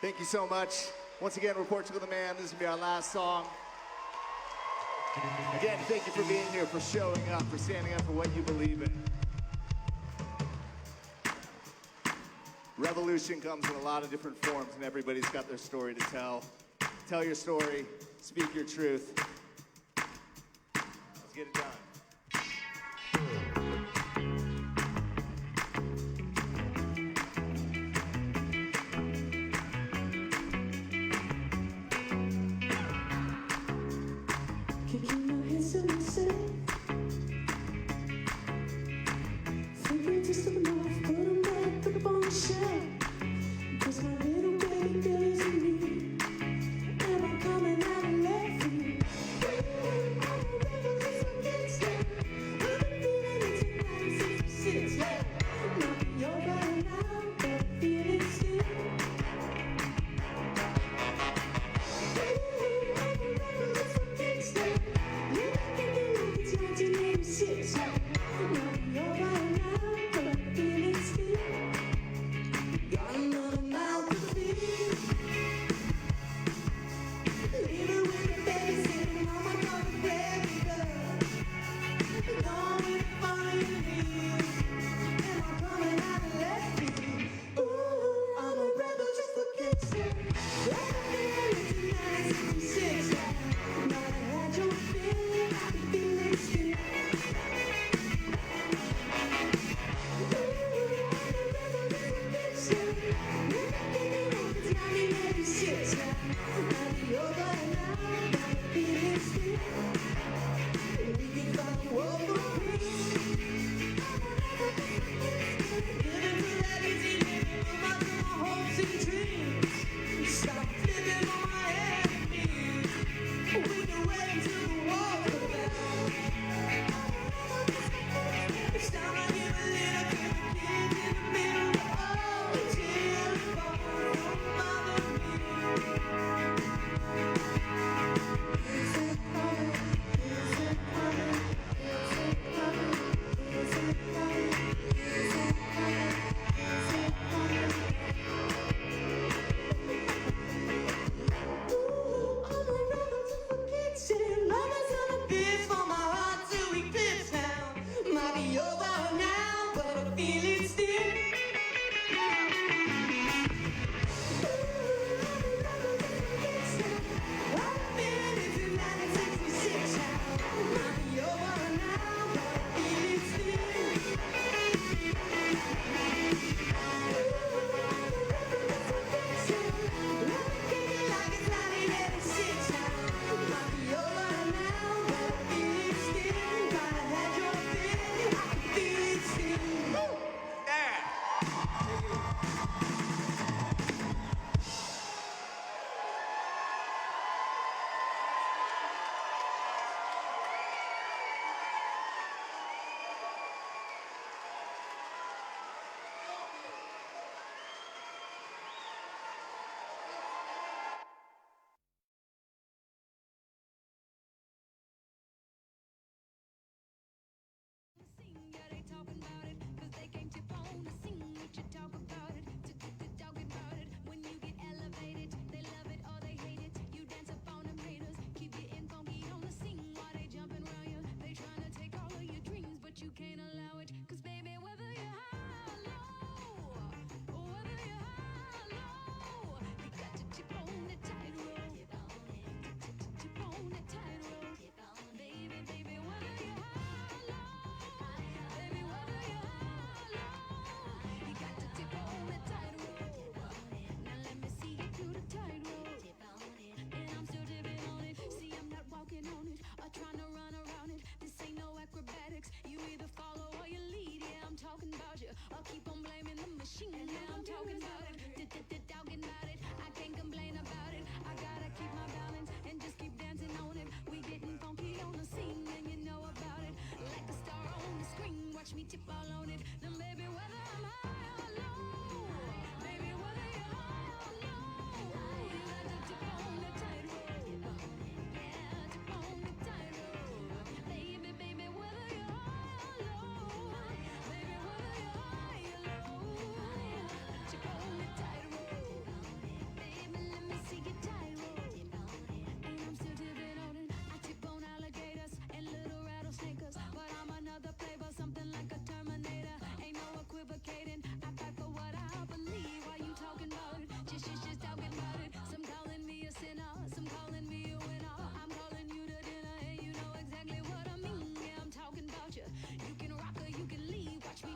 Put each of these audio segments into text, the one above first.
Thank you so much. Once again, we're Portugal the Man. This is going to be our last song. Again, thank you for being here, for showing up, for standing up for what you believe in. Revolution comes in a lot of different forms, and everybody's got their story to tell. Tell your story, speak your truth. Let's get it done.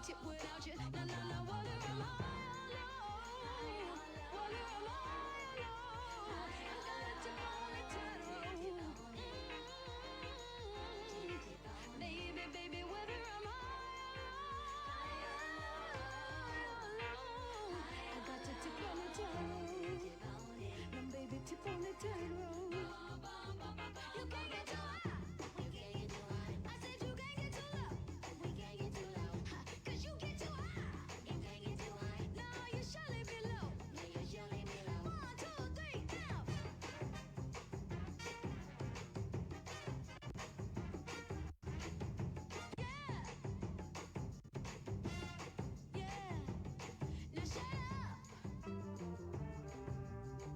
tip without you. No, no, no, wonder am I alone? Wonder am I alone? I got a tip on the tightrope. Baby, baby, whether am I alone? I got a tip on the tightrope. Now, baby, tip on the tightrope. You can't get too high. We can't get too high. I said you can't get too low. We can't get too low. 'Cause you get too high. You can't get too high. No, you surely be low. No, you surely be low. 1, 2, 3, now. Yeah. Yeah. Now shut up.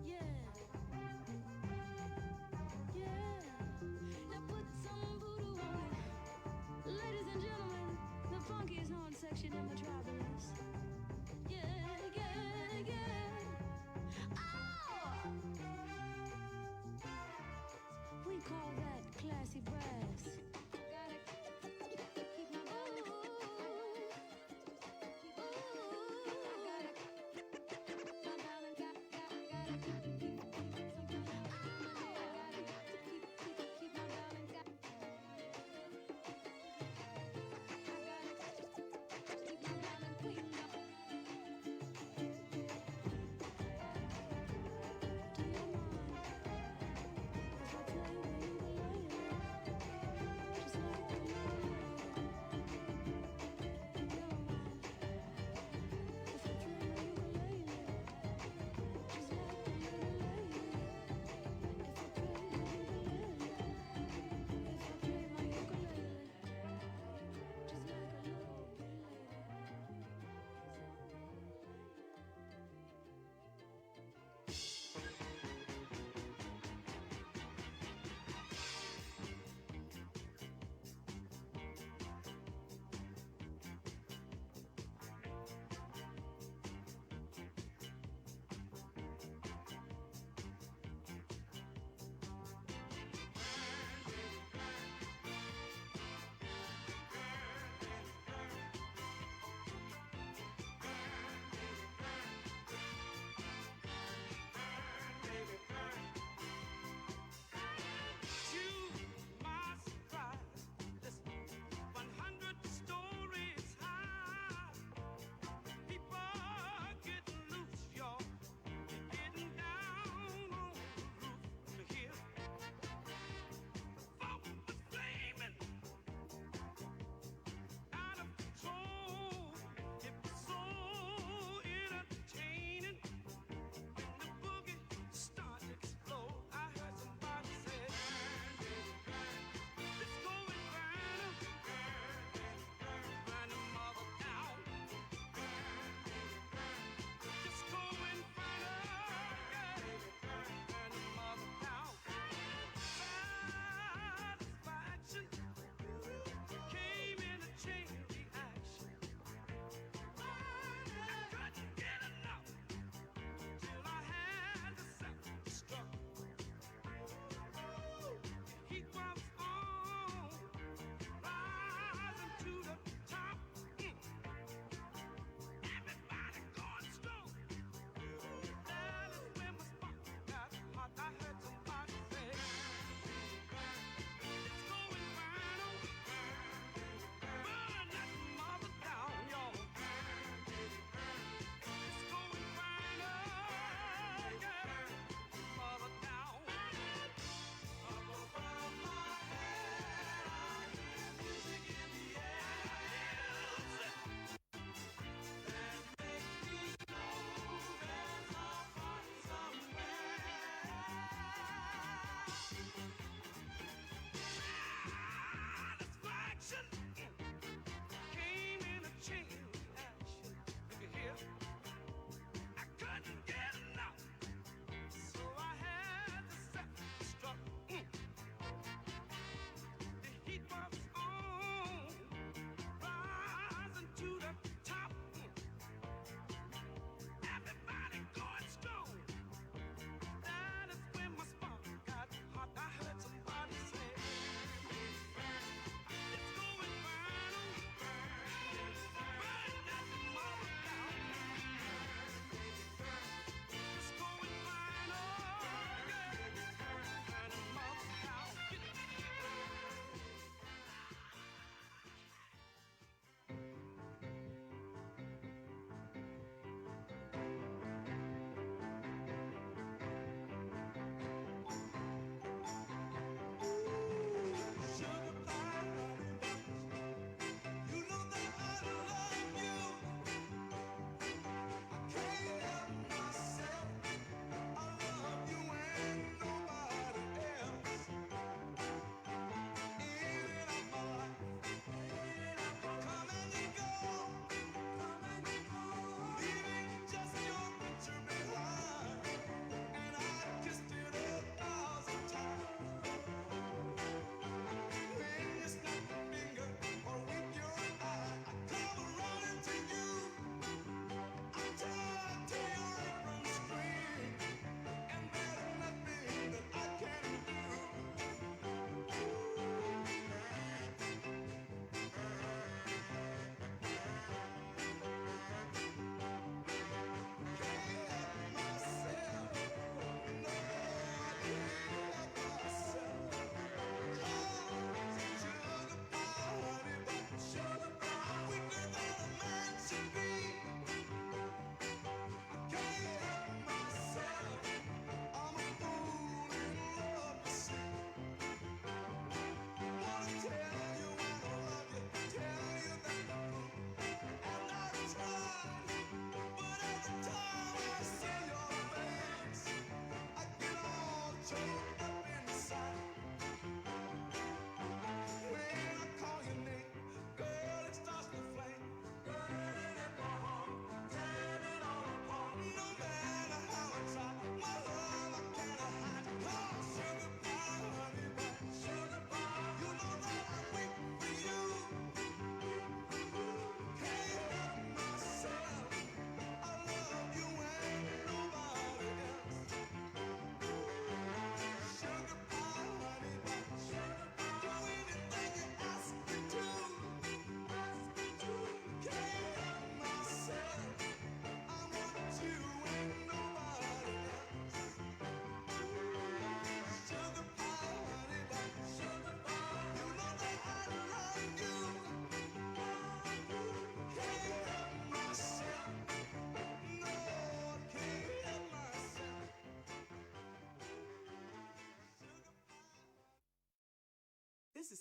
Yeah. Yeah. Now put some voodoo on it. Ladies and gentlemen, the funkiest horn section in Metropolis. Yeah, yeah, yeah. Oh! We call that classy brass. Gotta keep my ooh, ooh. I gotta my diamond gotta keep keep my diamond I gotta keep my diamond queen.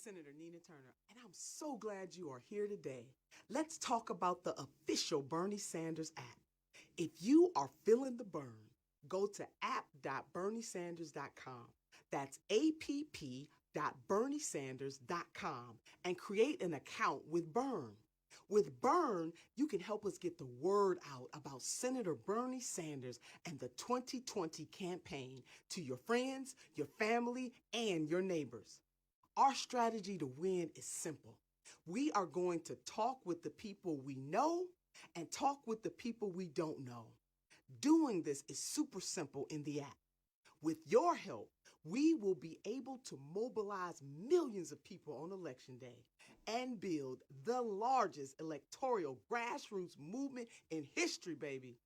Senator Nina Turner, and I'm so glad you are here today. Let's talk about the official Bernie Sanders app. If you are feeling the burn, go to app.berniesanders.com. That's app.berniesanders.com and create an account with Burn. With Burn, you can help us get the word out about Senator Bernie Sanders and the 2020 campaign to your friends, your family, and your neighbors. Our strategy to win is simple. We are going to talk with the people we know and talk with the people we don't know. Doing this is super simple in the app. With your help, we will be able to mobilize millions of people on Election Day and build the largest electoral grassroots movement in history, baby.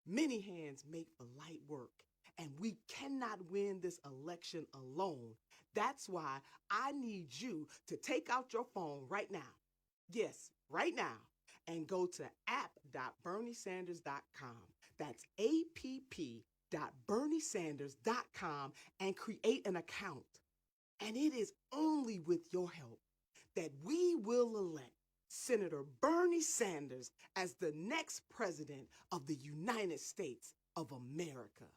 Many hands make for light work, and we cannot win this election alone. That's why I need you to take out your phone right now. Yes, right now. And go to app.berniesanders.com. That's app.berniesanders.com and create an account. And it is only with your help that we will elect Senator Bernie Sanders as the next president of the United States of America.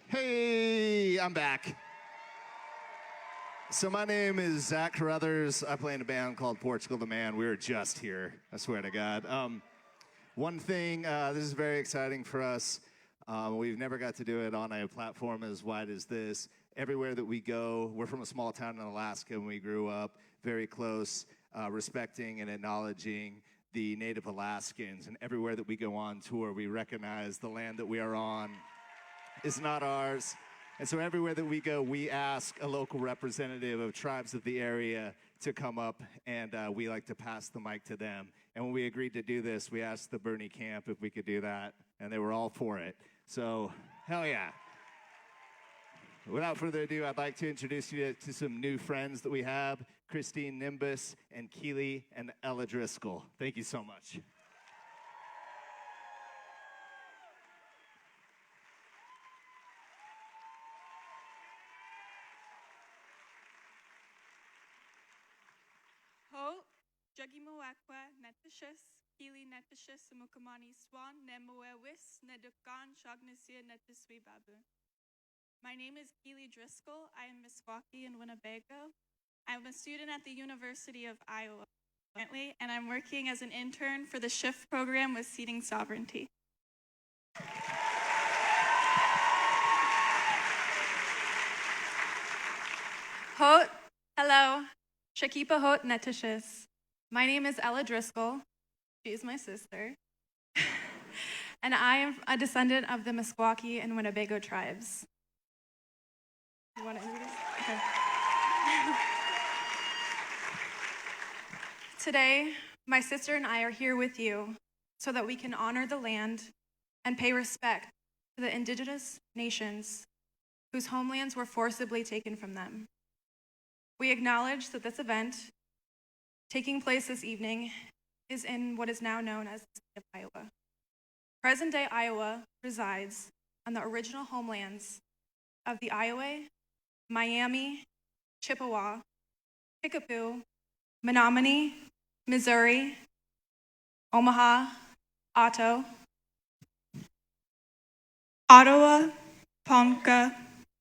Hey, I'm back. So my name is Zach Carruthers. I play in a band called Portugal the Man. We were just here, I swear to God. One thing, this is very exciting for us. We've never got to do it on a platform as wide as this. Everywhere that we go, we're from a small town in Alaska and we grew up very close, respecting and acknowledging the Native Alaskans. And everywhere that we go on tour, we recognize the land that we are on is not ours. And so everywhere that we go, we ask a local representative of tribes of the area to come up, and we like to pass the mic to them. And when we agreed to do this, we asked the Bernie camp if we could do that, and they were all for it. So, hell yeah. Without further ado, I'd like to introduce you to some new friends that we have, Christine Nimbus and Keely and Ella Driscoll. Thank you so much. Ho, Jagimawakwa, Netishus, Keely Netishus, Mukamani Swan, Nemoewis, Nedukan, Shognasia, Netiswi Babu. My name is Keely Driscoll. I am Meskwaki in Winnebago. I'm a student at the University of Iowa currently, and I'm working as an intern for the SHIFT program with Seeding Sovereignty. Hot, hello, Shakipa Hot Netishis. My name is Ella Driscoll. She is my sister. And I am a descendant of the Meskwaki and Winnebago tribes. You want to introduce? Okay. Today, my sister and I are here with you so that we can honor the land and pay respect to the indigenous nations whose homelands were forcibly taken from them. We acknowledge that this event, taking place this evening, is in what is now known as the state of Iowa. Present-day Iowa resides on the original homelands of the Iowa, Miami, Chippewa, Kickapoo, Menominee, Missouri, Omaha, Otto, Ottawa, Ponca,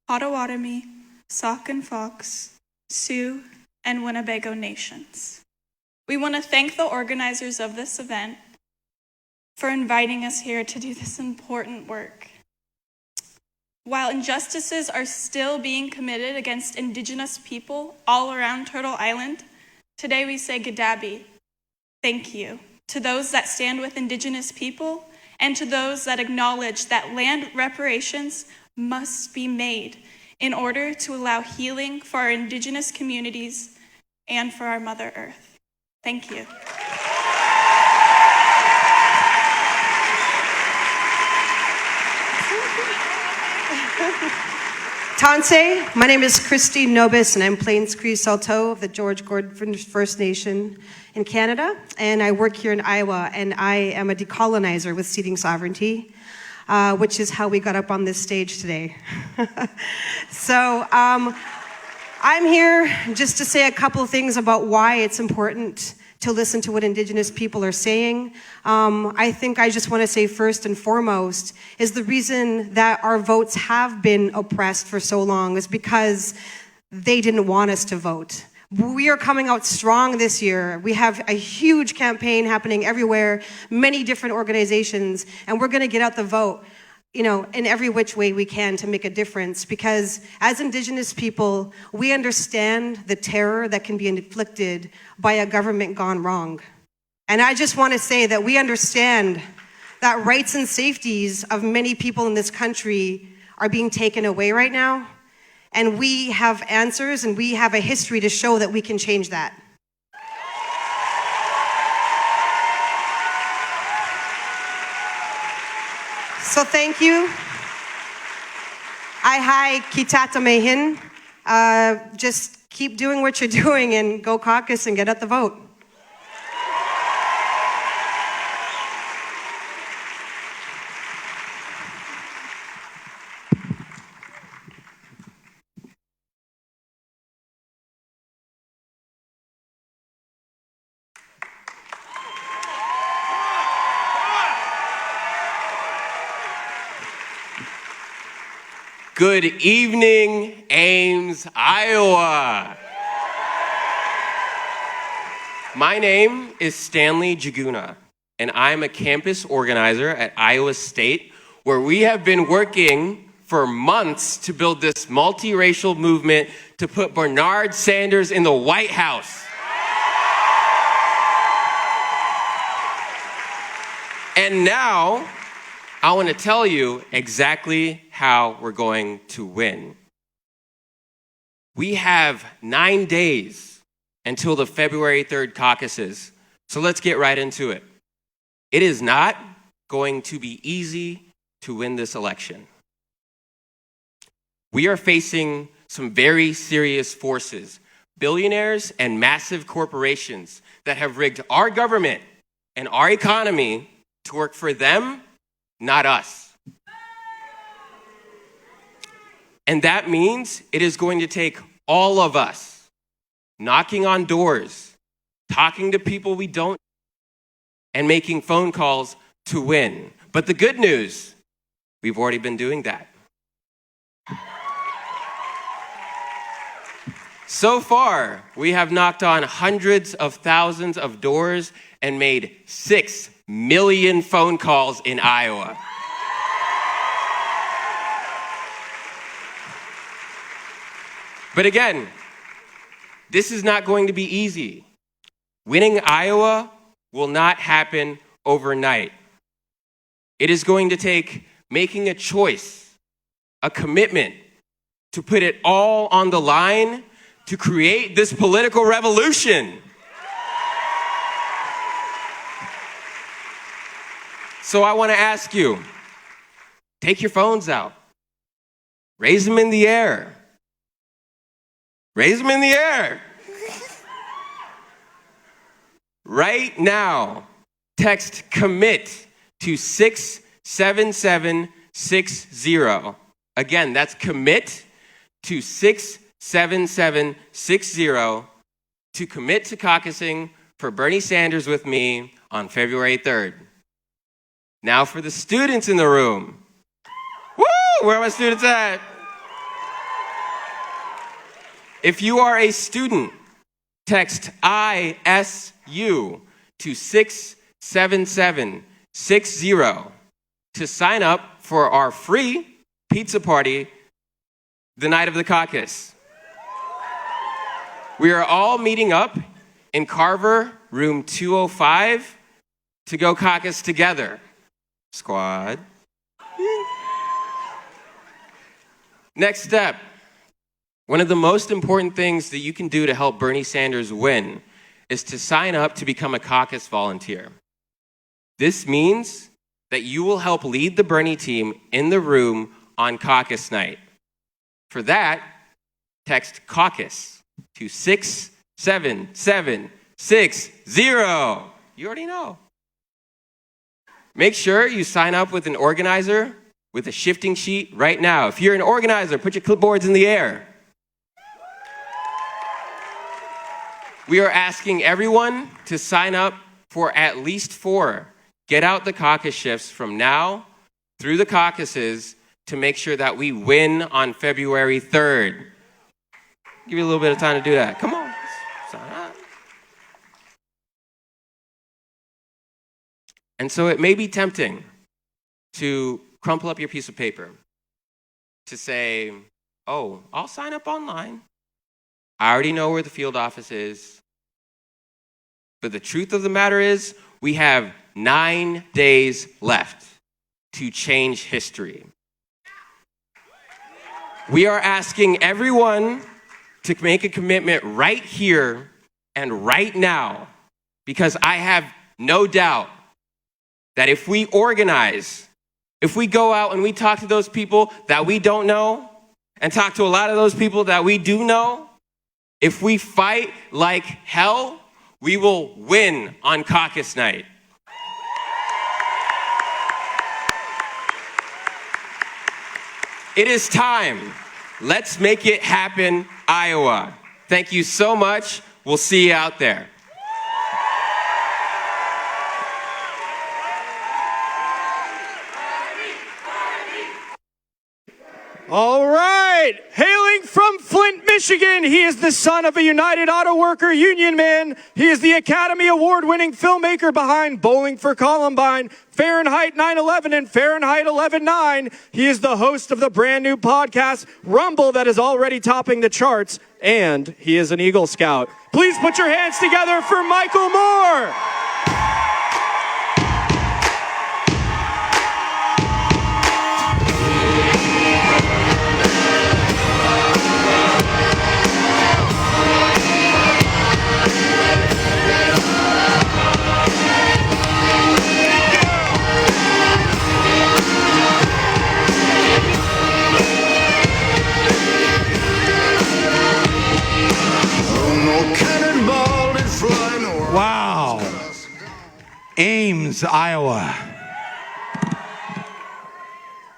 Potawatomi, Sauk and Fox, Sioux, and Winnebago nations. We want to thank the organizers of this event for inviting us here to do this important work. While injustices are still being committed against Indigenous people all around Turtle Island, today we say Gadabi, thank you, to those that stand with Indigenous people and to those that acknowledge that land reparations must be made in order to allow healing for our Indigenous communities and for our Mother Earth. Thank you. Tanse, my name is Christy Nobis, and I'm Plains Cree Saulteaux of the George Gordon First Nation in Canada, and I work here in Iowa, and I am a decolonizer with Seeding Sovereignty, which is how we got up on this stage today. So I'm here just to say a couple of things about why it's important to listen to what Indigenous people are saying. I think I just want to say first and foremost is the reason that our votes have been oppressed for so long is because they didn't want us to vote. We are coming out strong this year. We have a huge campaign happening everywhere, many different organizations, and we're going to get out the vote, in every which way we can to make a difference, because as Indigenous people, we understand the terror that can be inflicted by a government gone wrong. And I just want to say that we understand that rights and safeties of many people in this country are being taken away right now. And we have answers and we have a history to show that we can change that. So thank you. Ai hai ki tata mehin. Just keep doing what you're doing and go caucus and get out the vote. Good evening, Ames, Iowa. My name is Stanley Jaguna, and I'm a campus organizer at Iowa State, where we have been working for months to build this multiracial movement to put Bernard Sanders in the White House. And now, I want to tell you exactly how we're going to win. We have 9 days until the February 3rd caucuses, so let's get right into it. It is not going to be easy to win this election. We are facing some very serious forces, billionaires and massive corporations that have rigged our government and our economy to work for them, not us. And that means it is going to take all of us knocking on doors, talking to people we don't, and making phone calls to win. But the good news, we've already been doing that. So far, we have knocked on hundreds of thousands of doors and made 6 million phone calls in Iowa. But again, this is not going to be easy. Winning Iowa will not happen overnight. It is going to take making a choice, a commitment to put it all on the line to create this political revolution. So I want to ask you, take your phones out. Raise them in the air. Raise them in the air. Right now, text commit to 67760. Again, that's commit to 67760 to commit to caucusing for Bernie Sanders with me on February 3rd. Now for the students in the room. Woo! Where are my students at? If you are a student, text ISU to 67760 to sign up for our free pizza party the night of the caucus. We are all meeting up in Carver, room 205, to go caucus together. Squad. Next step. One of the most important things that you can do to help Bernie Sanders win is to sign up to become a caucus volunteer. This means that you will help lead the Bernie team in the room on caucus night. For that, text caucus to 67760. You already know. Make sure you sign up with an organizer with a shifting sheet right now. If you're an organizer, put your clipboards in the air. We are asking everyone to sign up for at least 4 Get Out the Caucus shifts from now through the caucuses to make sure that we win on February 3rd. Give you a little bit of time to do that. Come on. Sign up. And so it may be tempting to crumple up your piece of paper to say, oh, I'll sign up online. I already know where the field office is. But the truth of the matter is, we have 9 days left to change history. We are asking everyone to make a commitment right here and right now, because I have no doubt that if we organize, if we go out and we talk to those people that we don't know and talk to a lot of those people that we do know, if we fight like hell, we will win on caucus night. It is time. Let's make it happen, Iowa. Thank you so much. We'll see you out there. All right, hailing from Flint, Michigan, he is the son of a United Auto Worker union man. He is the Academy Award-winning filmmaker behind Bowling for Columbine, Fahrenheit 9/11, and Fahrenheit 11/9. He is the host of the brand new podcast, Rumble, that is already topping the charts, and he is an Eagle Scout. Please put your hands together for Michael Moore. Wow. Ames, Iowa.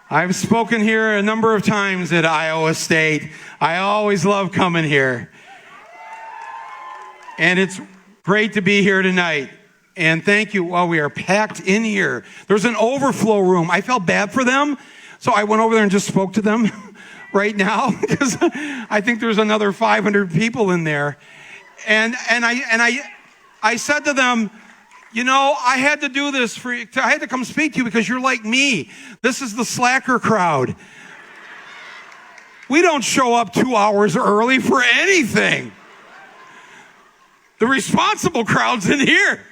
I've spoken here a number of times at Iowa State. I always love coming here. And it's great to be here tonight. And thank you. Well, we are packed in here. There's an overflow room. I felt bad for them, so I went over there and just spoke to them right now because I think there's another 500 people in there. And I said to them, you know, I had to do this I had to come speak to you because you're like me. This is the slacker crowd. We don't show up 2 hours early for anything. The responsible crowd's in here.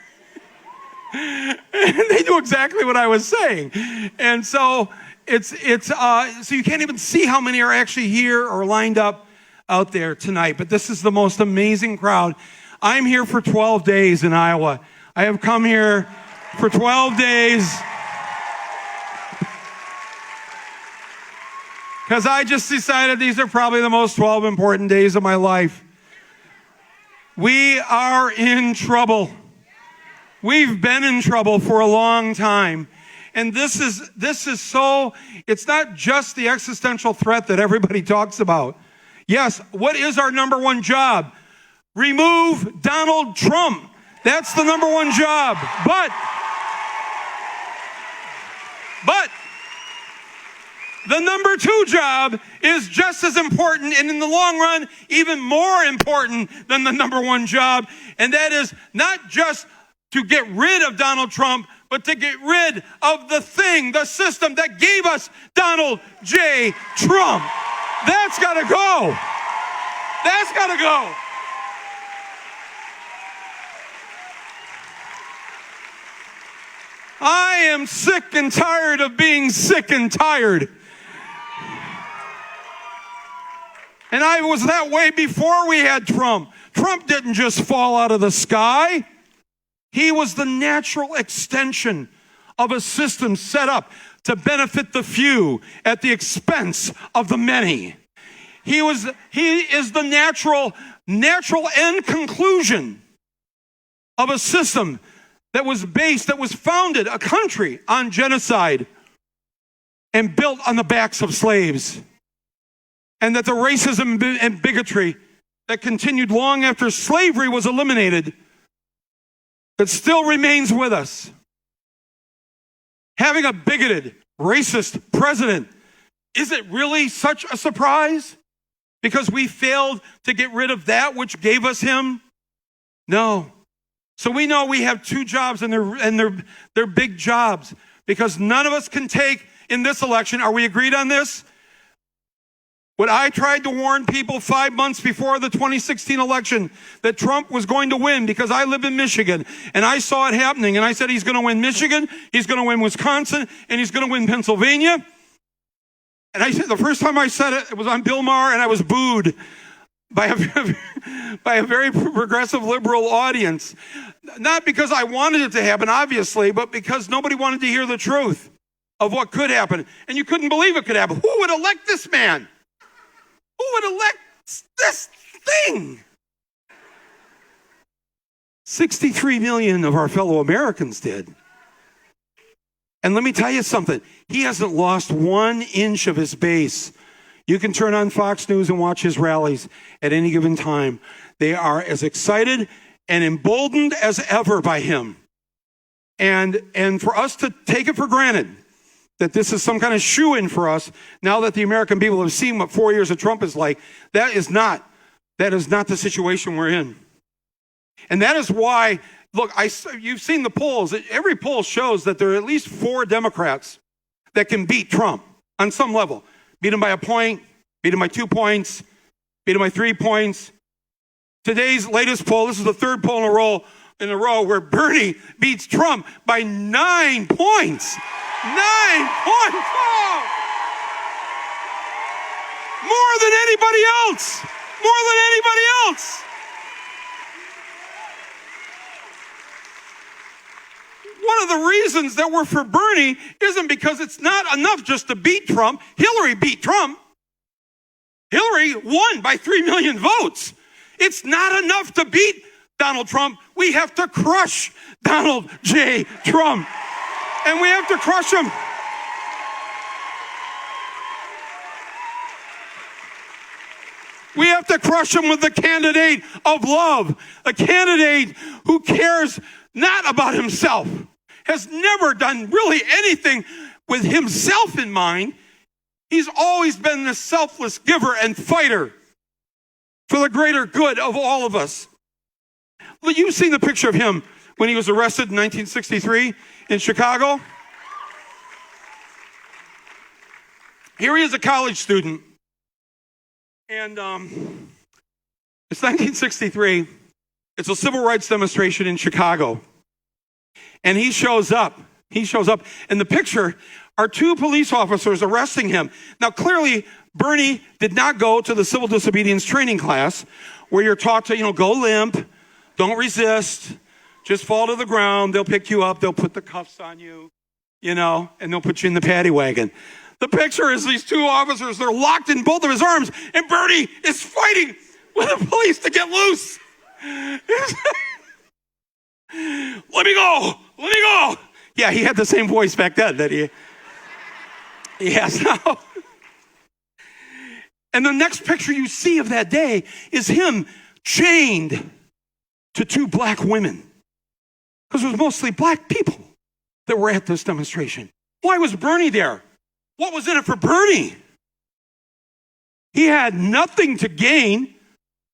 They knew exactly what I was saying. And so so you can't even see how many are actually here or lined up out there tonight. But this is the most amazing crowd. I'm here for 12 days in Iowa. I have come here for 12 days because I just decided these are probably the most 12 important days of my life. We are in trouble. We've been in trouble for a long time. And this is so, it's not just the existential threat that everybody talks about. Yes, what is our number one job? Remove Donald Trump. That's the number one job. But the number two job is just as important, and in the long run, even more important than the number one job. And that is not just to get rid of Donald Trump, but to get rid of the system that gave us Donald J. Trump. That's got to go. That's got to go. I am sick and tired of being sick and tired. And I was that way before we had Trump. Trump didn't just fall out of the sky. He was the natural extension of a system set up to benefit the few at the expense of the many. He is the natural end conclusion of a system that was founded, a country, on genocide and built on the backs of slaves. And that the racism and bigotry that continued long after slavery was eliminated, that still remains with us. Having a bigoted, racist president, is it really such a surprise? Because we failed to get rid of that which gave us him? No. So we know we have two jobs, and they're big jobs, because none of us can take in this election. Are we agreed on this? What I tried to warn people 5 months before the 2016 election, that Trump was going to win, because I live in Michigan and I saw it happening, and I said he's going to win Michigan, he's going to win Wisconsin, and he's going to win Pennsylvania. And I said, the first time I said it, it was on Bill Maher, and I was booed by a very progressive liberal audience. Not because I wanted it to happen, obviously, but because nobody wanted to hear the truth of what could happen. And you couldn't believe it could happen. Who would elect this man? Who would elect this thing? 63 million of our fellow Americans did. And let me tell you something. He hasn't lost 1 inch of his base. You can turn on Fox News and watch his rallies at any given time. They are as excited and emboldened as ever by him. And for us to take it for granted that this is some kind of shoo-in for us, now that the American people have seen what 4 years of Trump is like, that is not the situation we're in. And that is why, look, you've seen the polls. Every poll shows that there are at least 4 Democrats that can beat Trump on some level. Beat him by a point, beat him by 2 points, beat him by 3 points. Today's latest poll, this is the third poll in a row where Bernie beats Trump by 9 points. 9 points! Oh! More than anybody else! More than anybody else! One of the reasons that we're for Bernie isn't because it's not enough just to beat Trump. Hillary beat Trump. Hillary won by 3 million votes. It's not enough to beat Donald Trump. We have to crush Donald J. Trump. And we have to crush him. We have to crush him with the candidate of love, a candidate who cares not about himself, has never done really anything with himself in mind. He's always been the selfless giver and fighter for the greater good of all of us. Well, you've seen the picture of him when he was arrested in 1963 in Chicago. Here he is, a college student. And it's 1963. It's a civil rights demonstration in Chicago. And he shows up. In the picture are two police officers arresting him. Now, clearly, Bernie did not go to the civil disobedience training class where you're taught to, go limp, don't resist, just fall to the ground. They'll pick you up. They'll put the cuffs on you, and they'll put you in the paddy wagon. The picture is these two officers. They're locked in both of his arms, and Bernie is fighting with the police to get loose. Let me go. Yeah, he had the same voice back then that he has now. And the next picture you see of that day is him chained to two black women. Because it was mostly black people that were at this demonstration. Why was Bernie there? What was in it for Bernie? He had nothing to gain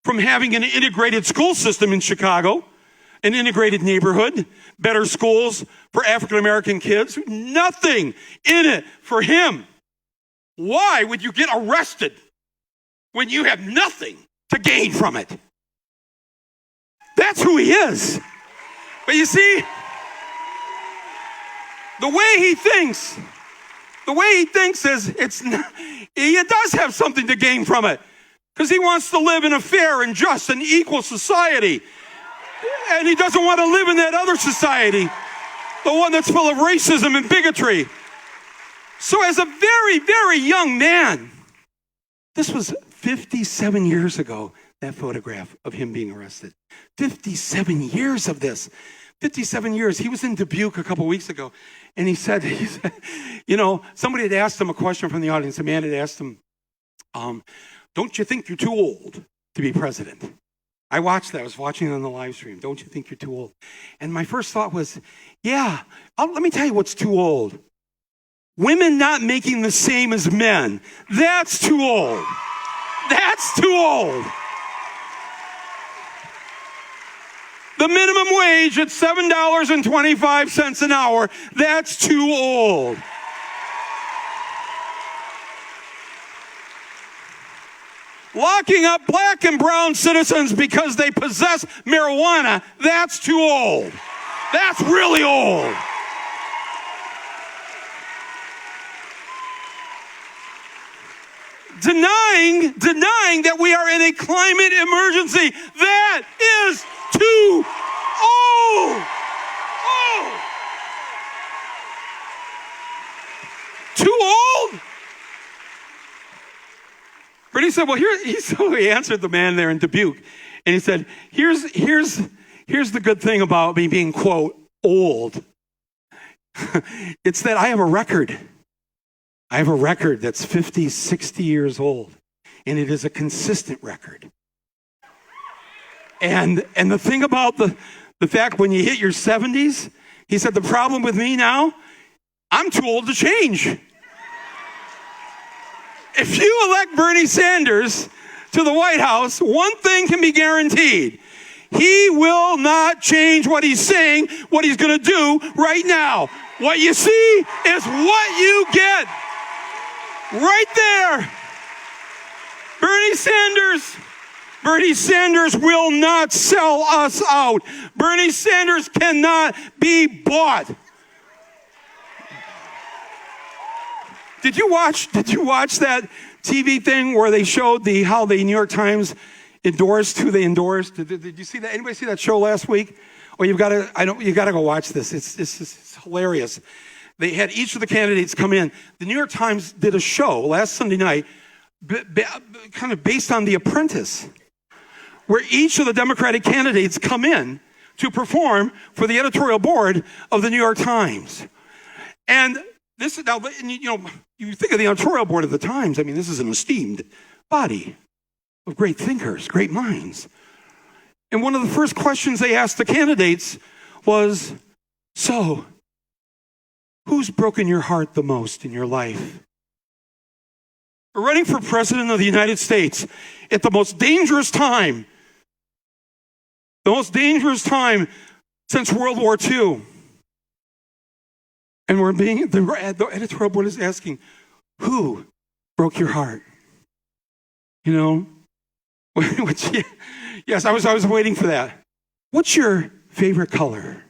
from having an integrated school system in Chicago, an integrated neighborhood, better schools for African-American kids. Nothing in it for him. Why would you get arrested when you have nothing to gain from it? That's who he is. But you see, the way he thinks is he does have something to gain from it. Because he wants to live in a fair and just and equal society. And he doesn't want to live in that other society, the one that's full of racism and bigotry. So as a very, very young man, this was 57 years ago, that photograph of him being arrested. 57 years of this. 57 years. He was in Dubuque a couple weeks ago, and he said, somebody had asked him a question from the audience. A man had asked him, don't you think you're too old to be president? I watched that. I was watching it on the live stream. Don't you think you're too old? And my first thought was, yeah, let me tell you what's too old. Women not making the same as men. That's too old. That's too old. The minimum wage at $7.25 an hour, that's too old. Locking up black and brown citizens because they possess marijuana, that's too old. That's really old. Denying that we are in a climate emergency, that is too old. Too old? Bernie said, well, he answered the man there in Dubuque, and he said, here's the good thing about me being, quote, old. It's that I have a record. I have a record that's 50, 60 years old, and it is a consistent record. And the thing about the fact when you hit your 70s, he said, the problem with me now, I'm too old to change. If you elect Bernie Sanders to the White House, one thing can be guaranteed. He will not change what he's saying, what he's going to do right now. What you see is what you get. Right there. Bernie Sanders will not sell us out. Bernie Sanders cannot be bought. Did you watch that TV thing where they showed how the New York Times endorsed who they endorsed? Did you see that? Anybody see that show last week? Or you got to go watch this. It's hilarious. They had each of the candidates come in. The New York Times did a show last Sunday night, kind of based on The Apprentice, where each of the Democratic candidates come in to perform for the editorial board of the New York Times. And this is now, you think of the editorial board of the Times. I mean, this is an esteemed body of great thinkers, great minds. And one of the first questions they asked the candidates was, so, who's broken your heart the most in your life? We're running for president of the United States at the most dangerous time since World War II. And the editorial board is asking, who broke your heart? Yes, I was waiting for that. What's your favorite color?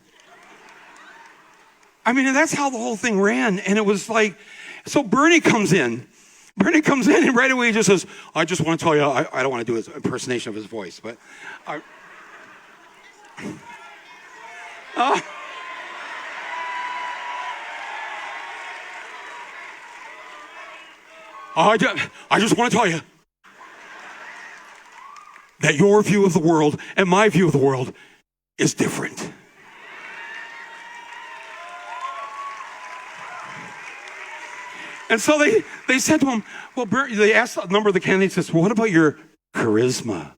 I mean, and that's how the whole thing ran. And it was like, so Bernie comes in. Bernie comes in and right away he just says, I just want to tell you, I don't want to do his impersonation of his voice, but I just want to tell you that your view of the world and my view of the world is different. And so they said to him, well, Bernie, they asked a number of the candidates, says, well, what about your charisma?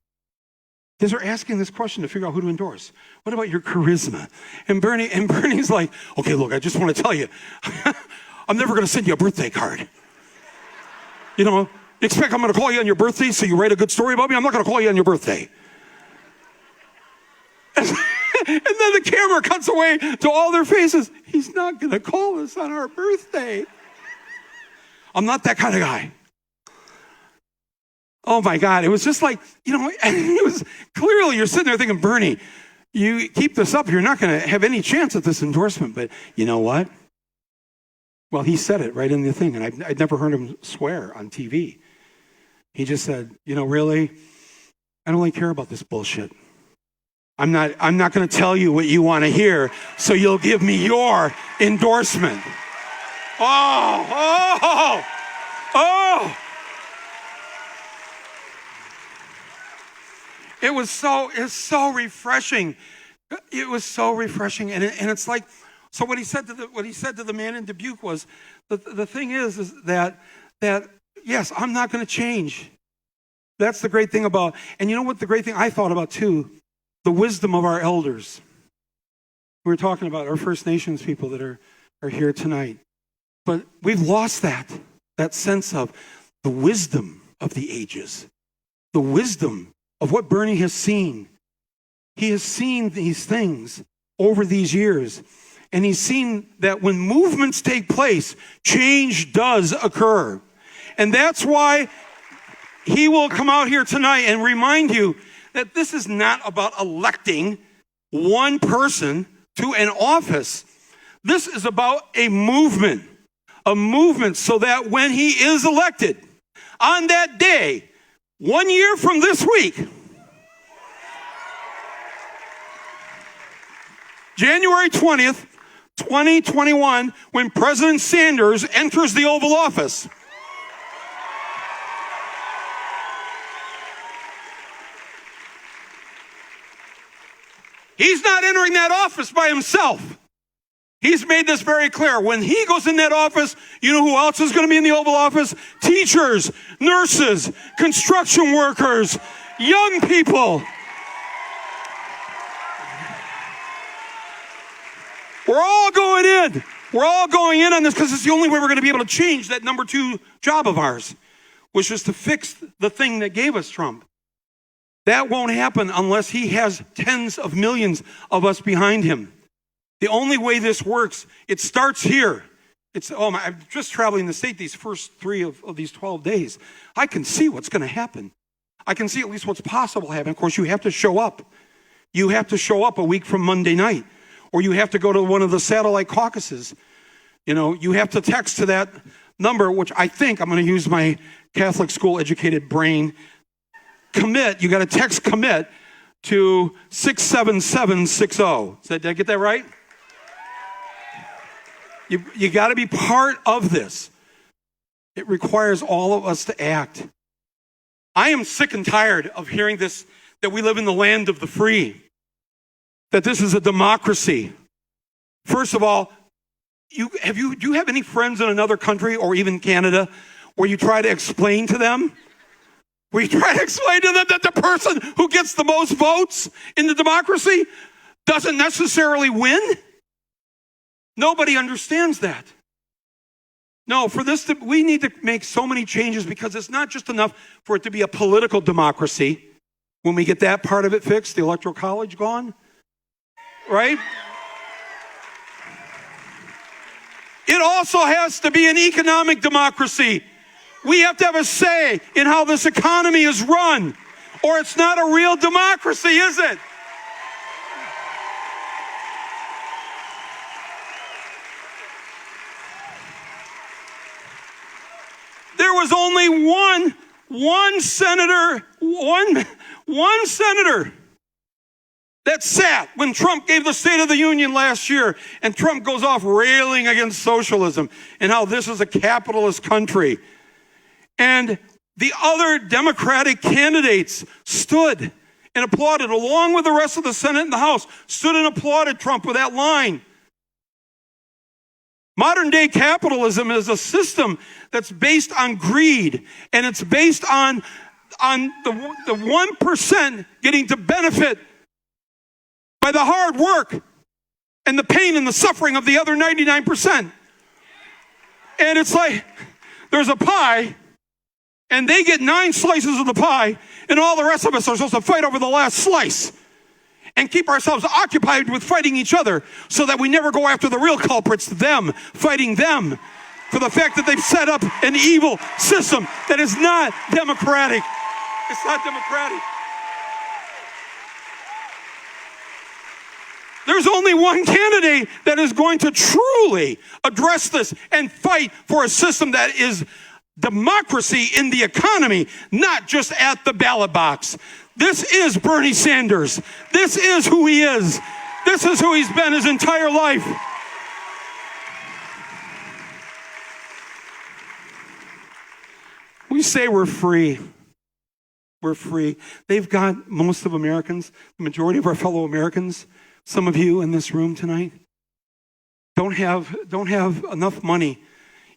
Because they're asking this question to figure out who to endorse. What about your charisma? And Bernie's like, okay, look, I just want to tell you, I'm never going to send you a birthday card. You know, you expect I'm going to call you on your birthday so you write a good story about me? I'm not going to call you on your birthday. And then the camera cuts away to all their faces. He's not going to call us on our birthday. I'm not that kind of guy. Oh my God. It was just like, you know, and it was clearly you're sitting there thinking, Bernie, you keep this up, you're not going to have any chance at this endorsement. But you know what? Well, he said it right in the thing, and I'd never heard him swear on TV. He just said, you know, really, I don't really care about this bullshit. I'm not going to tell you what you want to hear, so you'll give me your endorsement. Oh. It's so refreshing. It was so refreshing. And it's like, so what he said to the man in Dubuque was, the thing is that yes, I'm not going to change. That's the great thing about, and you know what the great thing I thought about too? The wisdom of our elders. We were talking about our First Nations people that are here tonight. But we've lost that sense of the wisdom of the ages, the wisdom of what Bernie has seen. He has seen these things over these years, and he's seen that when movements take place, change does occur. And that's why he will come out here tonight and remind you that this is not about electing one person to an office. This is about a movement so that when he is elected, on that day, 1 year from this week, January 20th, 2021, when President Sanders enters the Oval Office, he's not entering that office by himself. He's made this very clear. When he goes in that office, you know who else is going to be in the Oval Office? Teachers, nurses, construction workers, young people. We're all going in. We're all going in on this because it's the only way we're going to be able to change that number 2 job of ours, which is to fix the thing that gave us Trump. That won't happen unless he has tens of millions of us behind him. The only way this works, it starts here. I'm just traveling the state these first 3 of these 12 days. I can see what's going to happen. I can see at least what's possible to happen. Of course, you have to show up. You have to show up a week from Monday night, or you have to go to one of the satellite caucuses. You know, you have to text to that number, which I think I'm going to use my Catholic school educated brain. Commit. You got to text commit to 67760. Did I get that right? You got to be part of this. It requires all of us to act. I am sick and tired of hearing this, that we live in the land of the free, that this is a democracy. First of all, do you have any friends in another country or even Canada where you try to explain to them? Where you try to explain to them that the person who gets the most votes in the democracy doesn't necessarily win? Nobody understands that. No, we need to make so many changes because it's not just enough for it to be a political democracy. When we get that part of it fixed, the Electoral College gone, right? It also has to be an economic democracy. We have to have a say in how this economy is run, or it's not a real democracy, is it? was only one senator that sat when Trump gave the State of the Union last year, and Trump goes off railing against socialism and how this is a capitalist country. And the other Democratic candidates stood and applauded, along with the rest of the Senate and the House, stood and applauded Trump with that line. Modern day capitalism is a system that's based on greed, and it's based on the 1% getting to benefit by the hard work and the pain and the suffering of the other 99%. And it's like there's a pie, and they get 9 slices of the pie, and all the rest of us are supposed to fight over the last slice and keep ourselves occupied with fighting each other so that we never go after the real culprits, them, fighting them for the fact that they've set up an evil system that is not democratic. It's not democratic. There's only one candidate that is going to truly address this and fight for a system that is democracy in the economy, not just at the ballot box. This is Bernie Sanders. This is who he is. This is who he's been his entire life. We say we're free. We're free. They've got most of Americans, the majority of our fellow Americans, some of you in this room tonight, don't have enough money.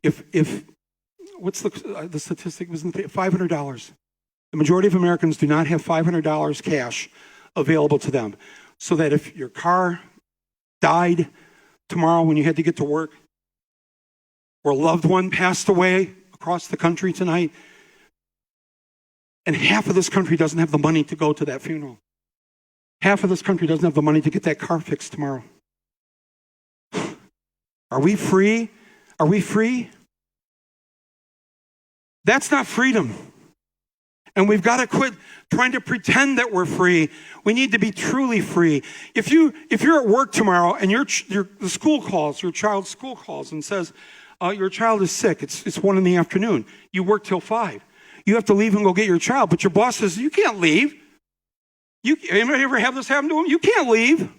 If what's the statistic was $500. The majority of Americans do not have $500 cash available to them, so that if your car died tomorrow when you had to get to work, or a loved one passed away across the country tonight, and half of this country doesn't have the money to go to that funeral. Half of this country doesn't have the money to get that car fixed tomorrow. Are we free? Are we free? That's not freedom. And we've got to quit trying to pretend that we're free. We need to be truly free. If you're at work tomorrow and the school calls, your child's school calls and says, your child is sick, it's 1 PM. You work till 5. You have to leave and go get your child, but your boss says, you can't leave. Anybody ever have this happen to them? You can't leave.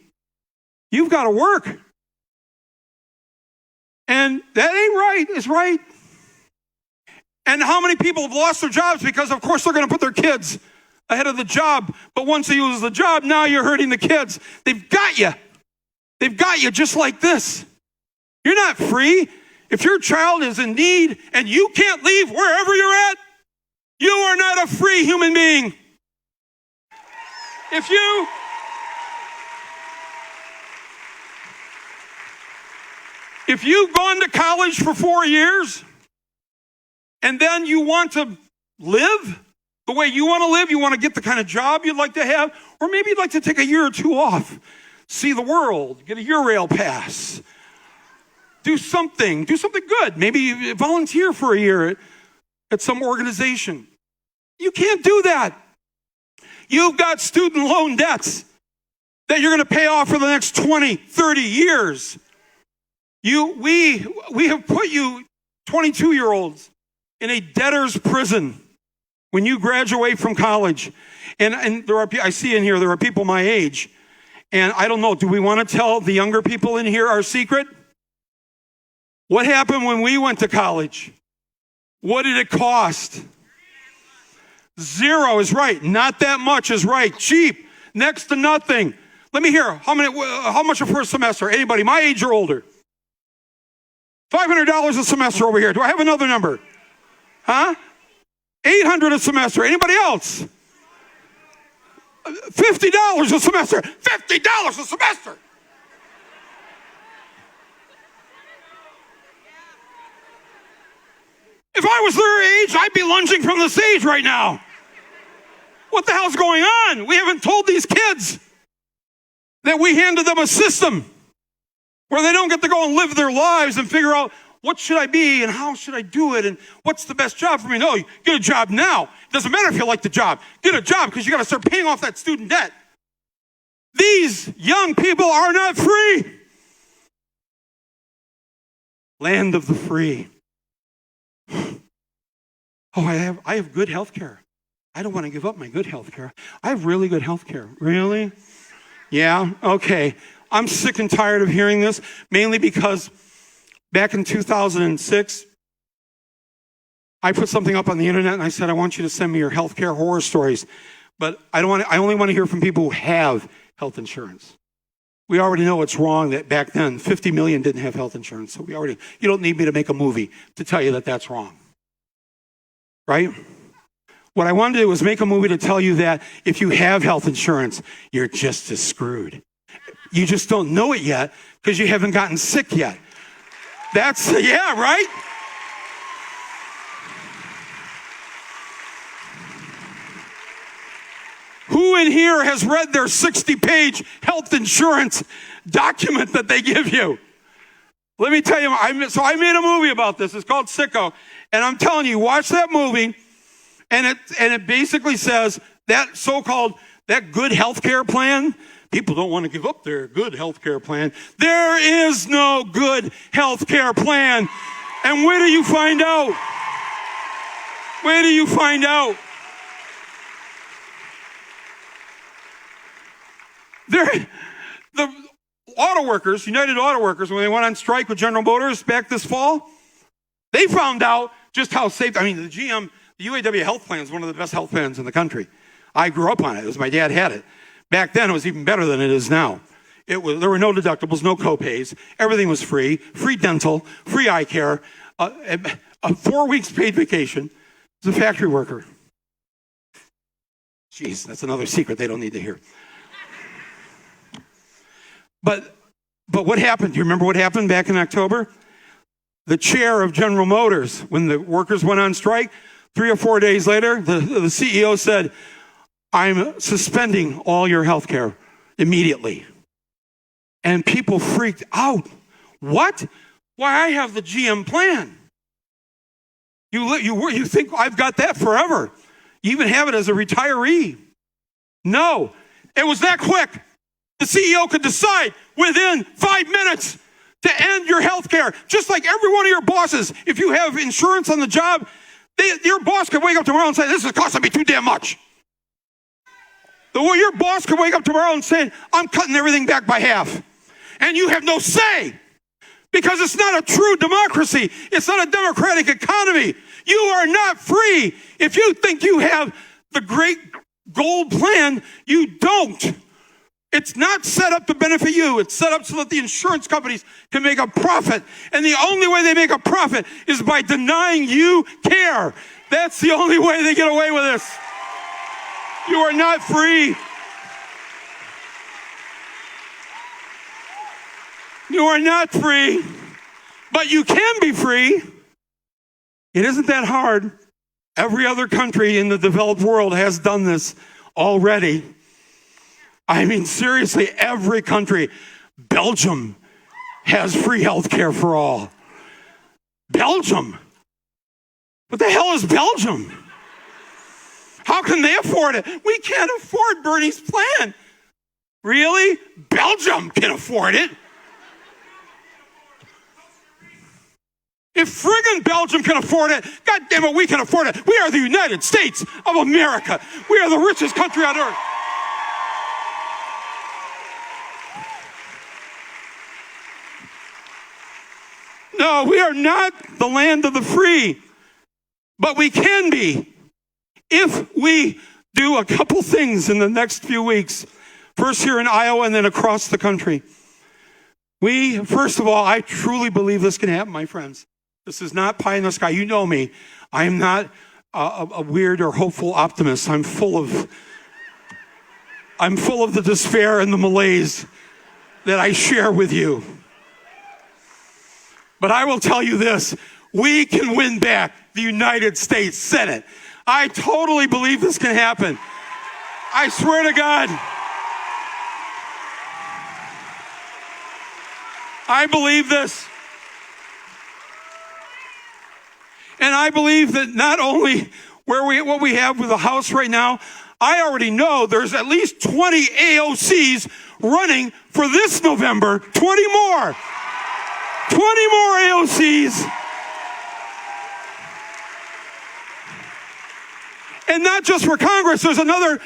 You've got to work. And that ain't right. It's right. And how many people have lost their jobs because, of course, they're going to put their kids ahead of the job. But once they lose the job, now you're hurting the kids. They've got you. They've got you just like this. You're not free. If your child is in need and you can't leave wherever you're at, you are not a free human being. If you've gone to college for 4 years and then you want to live the way you want to live, you want to get the kind of job you'd like to have, or maybe you'd like to take a year or 2 off, see the world, get a Eurail pass, do something good, maybe volunteer for a year at some organization. You can't do that. You've got student loan debts that you're going to pay off for the next 20, 30 years. We have put you 22-year-olds in a debtor's prison when you graduate from college. And there are, I see in here, there are people my age. And I don't know, do we want to tell the younger people in here our secret? What happened when we went to college? What did it cost? 0 is right. Not that much is right. Cheap. Next to nothing. Let me hear. How much a first semester? Anybody my age or older? $500 a semester over here. Do I have another number? Huh? $800 a semester. Anybody else? $50 a semester. $50 a semester. If I was their age, I'd be lunging from the stage right now. What the hell's going on? We haven't told these kids that we handed them a system where they don't get to go and live their lives and figure out what should I be and how should I do it and what's the best job for me. No, get a job now. It doesn't matter if you like the job. Get a job because you got to start paying off that student debt. These young people are not free. Land of the free. Oh, I have good health care. I don't want to give up my good health care. I have really good health care. Really? Yeah? Okay. I'm sick and tired of hearing this, mainly because back in 2006, I put something up on the internet and I said, I want you to send me your healthcare horror stories. But I only want to hear from people who have health insurance. We already know it's wrong that back then 50 million didn't have health insurance. So you don't need me to make a movie to tell you that that's wrong. Right? What I wanted to do was make a movie to tell you that if you have health insurance, you're just as screwed. You just don't know it yet because you haven't gotten sick yet. Yeah, right? Who in here has read their 60-page health insurance document that they give you? Let me tell you, I made a movie about this. It's called Sicko. And I'm telling you, watch that movie, and it basically says that that good health care plan, people don't want to give up their good health care plan. There is no good health care plan. And where do you find out? Where do you find out? The auto workers, United Auto Workers, when they went on strike with General Motors back this fall, they found out just how safe, the GM, the UAW health plan is one of the best health plans in the country. I grew up on it. It was my dad had it. Back then, it was even better than it is now. There were no deductibles, no co-pays. Everything was free dental, free eye care, a 4 weeks paid vacation as a factory worker. Jeez, that's another secret they don't need to hear. But what happened? Do you remember what happened back in October? The chair of General Motors, when the workers went on strike, 3 or 4 days later, the CEO said, I'm suspending all your health care immediately. And people freaked out. What? Why, I have the GM plan. You think I've got that forever. You even have it as a retiree. No, it was that quick. The CEO could decide within 5 minutes to end your health care. Just like every one of your bosses, if you have insurance on the job, your boss could wake up tomorrow and say, this is costing me too damn much. Your boss could wake up tomorrow and say, I'm cutting everything back by half. And you have no say because it's not a true democracy. It's not a democratic economy. You are not free. If you think you have the great gold plan, you don't. It's not set up to benefit you. It's set up so that the insurance companies can make a profit. And the only way they make a profit is by denying you care. That's the only way they get away with this. You are not free. You are not free. But you can be free. It isn't that hard. Every other country in the developed world has done this already. Seriously, every country. Belgium has free health care for all. Belgium? What the hell is Belgium? How can they afford it? We can't afford Bernie's plan. Really? Belgium can afford it. If friggin' Belgium can afford it, God damn it, we can afford it. We are the United States of America. We are the richest country on earth. No, we are not the land of the free, but we can be if we do a couple things in the next few weeks. First here in Iowa and then across the country. First of all, I truly believe this can happen, my friends. This is not pie in the sky. You know me. I am not a weird or hopeful optimist. I'm full of the despair and the malaise that I share with you. But I will tell you this, we can win back the United States Senate. I totally believe this can happen. I swear to God. I believe this. And I believe that not only what we have with the House right now, I already know there's at least 20 AOCs running for this November, 20 more. 20 more AOCs. And not just for Congress, there's another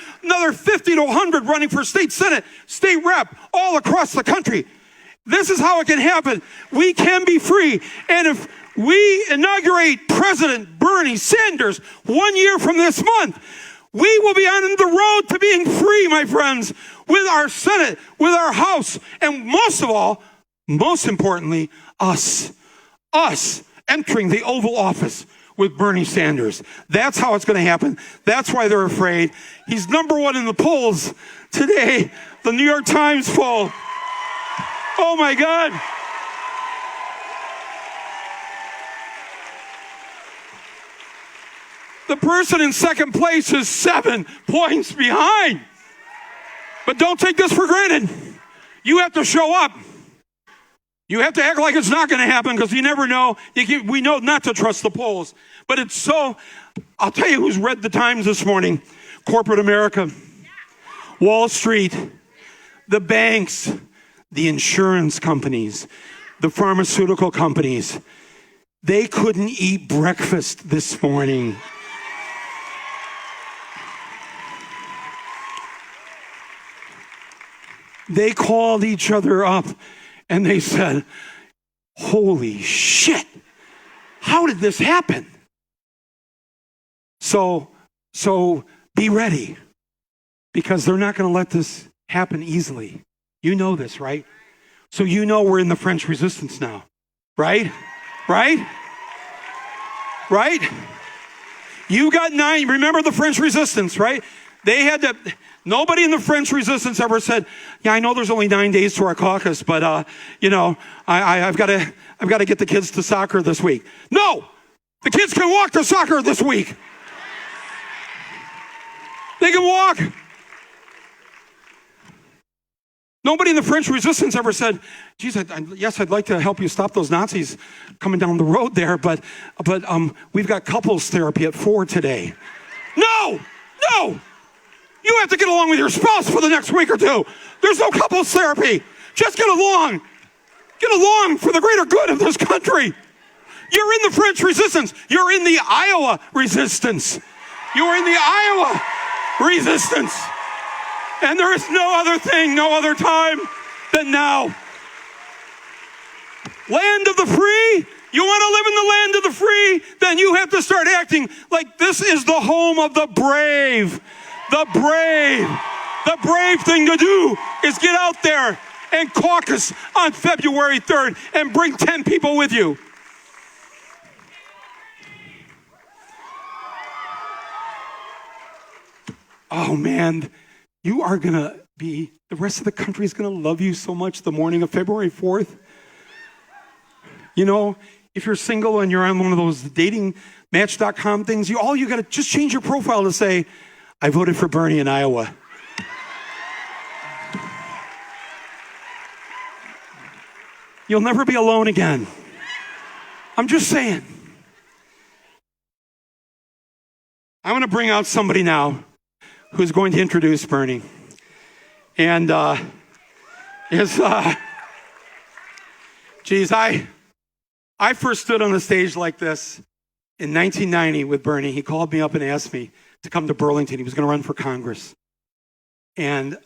50 to 100 running for state senate, state rep, all across the country. This is how it can happen. We can be free. And if we inaugurate President Bernie Sanders 1 year from this month, we will be on the road to being free, my friends, with our Senate, with our House, and most of all, most importantly, us entering the Oval Office with Bernie Sanders. That's how it's going to happen. That's why they're afraid. He's #1 in the polls today, the New York Times poll. Oh my God. The person in second place is 7 points behind. But don't take this for granted. You have to show up. You have to act like it's not going to happen because you never know. We know not to trust the polls. But it's so, I'll tell you who's read the Times this morning. Corporate America, Wall Street, the banks, the insurance companies, the pharmaceutical companies. They couldn't eat breakfast this morning. They called each other up and they said, holy shit, how did this happen? So be ready, because they're not going to let this happen easily. You know this, right? So you know we're in the French Resistance now, right? Right? Right? You got 9, remember the French Resistance, right? They had to, nobody in the French Resistance ever said, yeah, I know there's only 9 days to our caucus, but, I've got to get the kids to soccer this week. No! The kids can walk to soccer this week. They can walk. Nobody in the French Resistance ever said, geez, yes, I'd like to help you stop those Nazis coming down the road there, but we've got couples therapy at 4 today. No! You have to get along with your spouse for the next week or 2. There's no couples therapy. Just get along. Get along for the greater good of this country. You're in the French Resistance. You're in the Iowa Resistance. You're in the Iowa Resistance. And there is no other thing, no other time than now. Land of the free? You want to live in the land of the free? Then you have to start acting like this is the home of the brave. The brave. The brave thing to do is get out there and caucus on February 3rd and bring 10 people with you. Oh man, you are going to be, the rest of the country is going to love you so much the morning of February 4th. You know, if you're single and you're on one of those dating match.com things, all you got to just change your profile to say, I voted for Bernie in Iowa. You'll never be alone again. I'm just saying. I'm going to bring out somebody now who's going to introduce Bernie. And I first stood on a stage like this in 1990 with Bernie. He called me up and asked me to come to Burlington. He was going to run for Congress. And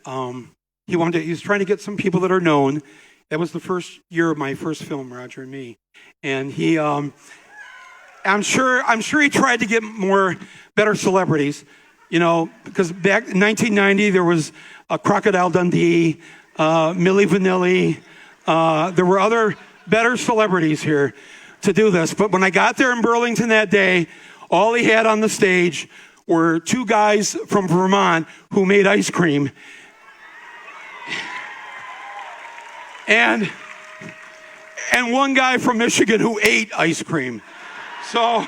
he was trying to get some people that are known. That was the first year of my first film, Roger and Me. And he, I'm sure he tried to get better celebrities. You know, because back in 1990, there was Crocodile Dundee, Milli Vanilli. There were other better celebrities here to do this. But when I got there in Burlington that day, all he had on the stage were 2 guys from Vermont who made ice cream. And 1 guy from Michigan who ate ice cream. So...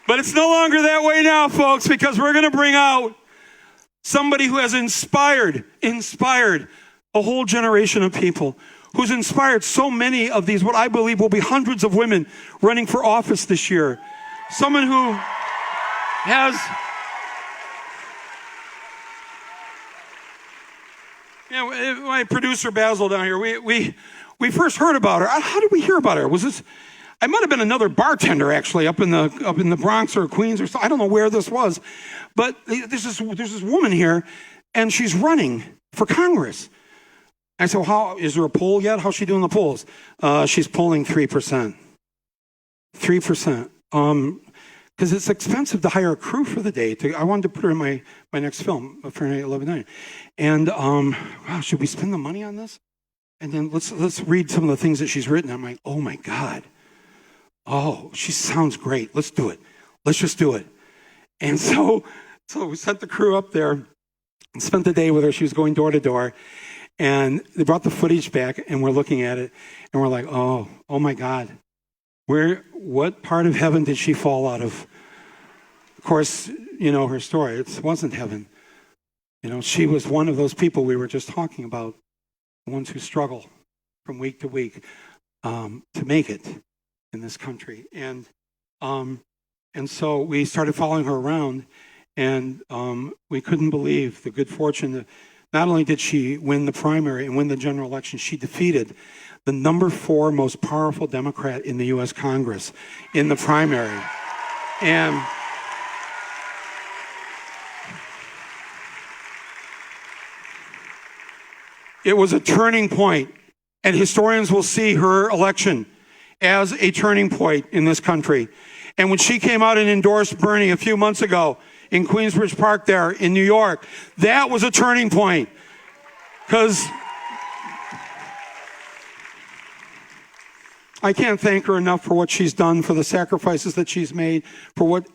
But it's no longer that way now, folks, because we're going to bring out somebody who has inspired a whole generation of people, who's inspired so many of these, what I believe will be hundreds of women running for office this year. Someone who has... My producer Basil down here, we first heard about her. How did we hear about her? Was this... I might have been another bartender actually up in the Bronx or Queens or so. I don't know where this was, but there's this woman here, and she's running for Congress. I said, well, how is there a poll yet? How's she doing the polls? She's polling 3%. 3%. Because it's expensive to hire a crew for the day. I wanted to put her in my next film, Fahrenheit 11/9. And wow, should we spend the money on this? And then let's read some of the things that she's written. I'm like, oh my God. Oh, she sounds great. Let's do it. Let's just do it. And so we sent the crew up there and spent the day with her. She was going door to door. And they brought the footage back, and we're looking at it, and we're like, oh my God. What part of heaven did she fall out of? Of course, you know her story. It wasn't heaven. You know, she was one of those people we were just talking about, the ones who struggle from week to week to make it in this country. And so we started following her around, and we couldn't believe the good fortune that not only did she win the primary and win the general election, she defeated the number 4 most powerful Democrat in the U.S. Congress in the primary. And it was a turning point, and historians will see her election as a turning point in this country. And when she came out and endorsed Bernie a few months ago in Queensbridge Park there in New York, that was a turning point. Because I can't thank her enough for what she's done, for the sacrifices that she's made, for what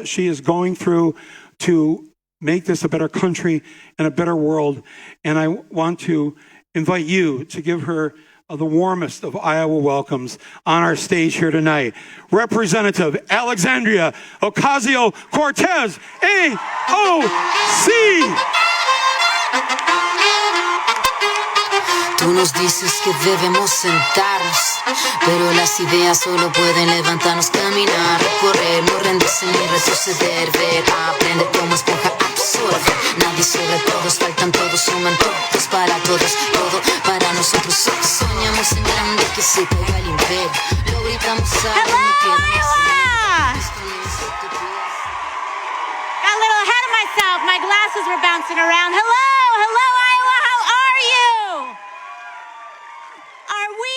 she is going through to make this a better country and a better world. And I want to invite you to give her the warmest of Iowa welcomes on our stage here tonight. Representative Alexandria Ocasio-Cortez, AOC. Tú nos dices que debemos sentarnos, pero las ideas solo pueden levantarnos, caminar, correr, no rendirse ni retroceder, ver, aprender como esponja, absorber. Nadie sobre todos, faltan todos, suman todos para todos, todo para nosotros. Soñamos en grande que se caiga el imperio, lo gritamos alto, no queda más. Got a little ahead of myself. My glasses were bouncing around. Hello, Iowa. How are you? Are we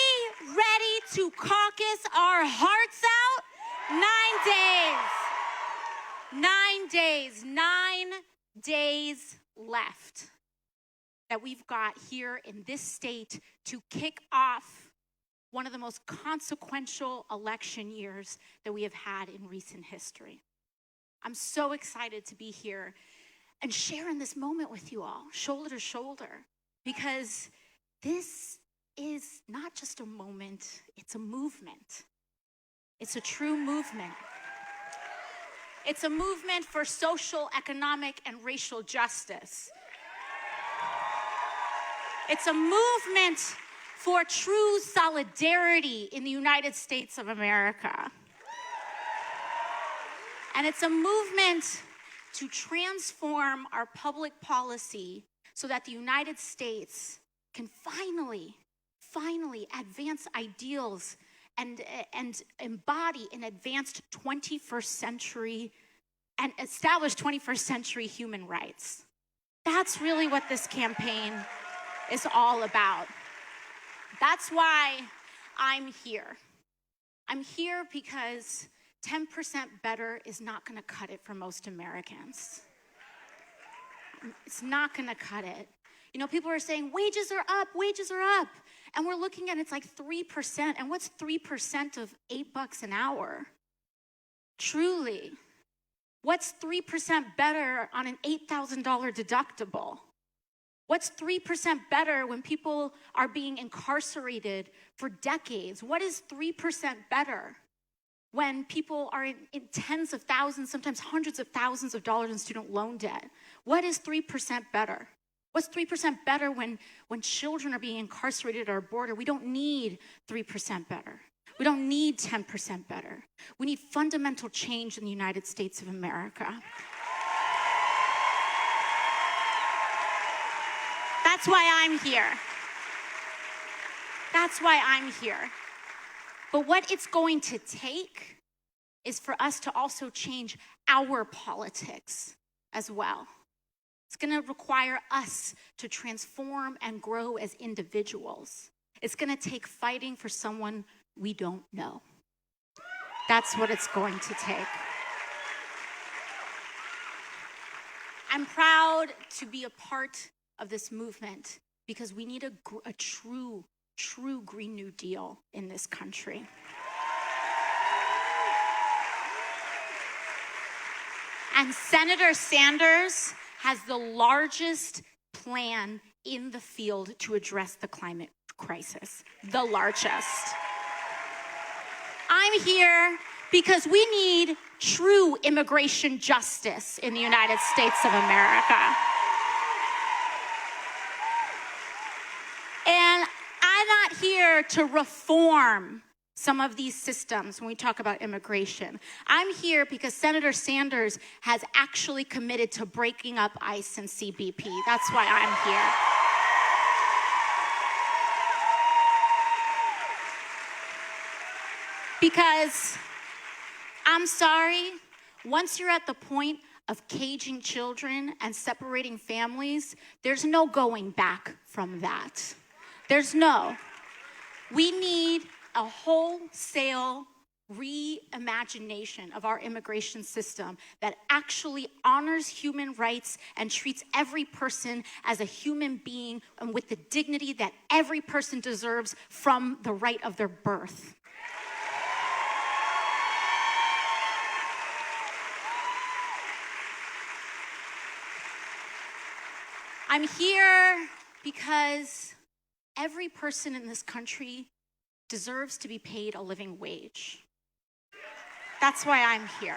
ready to caucus our hearts out? 9 days. 9 days left that we've got here in this state to kick off one of the most consequential election years that we have had in recent history. I'm so excited to be here and sharing this moment with you all, shoulder to shoulder, because this is not just a moment, it's a movement. It's a true movement. It's a movement for social, economic, and racial justice. It's a movement for true solidarity in the United States of America. And it's a movement to transform our public policy so that the United States can finally advance ideals and embody an advanced 21st century and establish 21st century human rights. That's really what this campaign is all about. That's why I'm here. I'm here because 10% better is not going to cut it for most Americans. It's not going to cut it. You know, people are saying wages are up. And we're looking at it's like 3%. And what's 3% of $8 an hour? Truly. What's 3% better on an $8,000 deductible? What's 3% better when people are being incarcerated for decades? What is 3% better when people are in tens of thousands, sometimes hundreds of thousands of dollars in student loan debt? What is 3% better? What's 3% better when children are being incarcerated at our border? We don't need 3% better. We don't need 10% better. We need fundamental change in the United States of America. That's why I'm here. That's why I'm here. But what it's going to take is for us to also change our politics as well. It's going to require us to transform and grow as individuals. It's going to take fighting for someone we don't know. That's what it's going to take. I'm proud to be a part of this movement because we need a true Green New Deal in this country. And Senator Sanders has the largest plan in the field to address the climate crisis, the largest. I'm here because we need true immigration justice in the United States of America. And I'm not here to reform some of these systems when we talk about immigration. I'm here because Senator Sanders has actually committed to breaking up ICE and CBP. That's why I'm here. Because, I'm sorry, once you're at the point of caging children and separating families, there's no going back from that. There's no. We need a wholesale reimagination of our immigration system that actually honors human rights and treats every person as a human being and with the dignity that every person deserves from the right of their birth. I'm here because every person in this country deserves to be paid a living wage. That's why I'm here.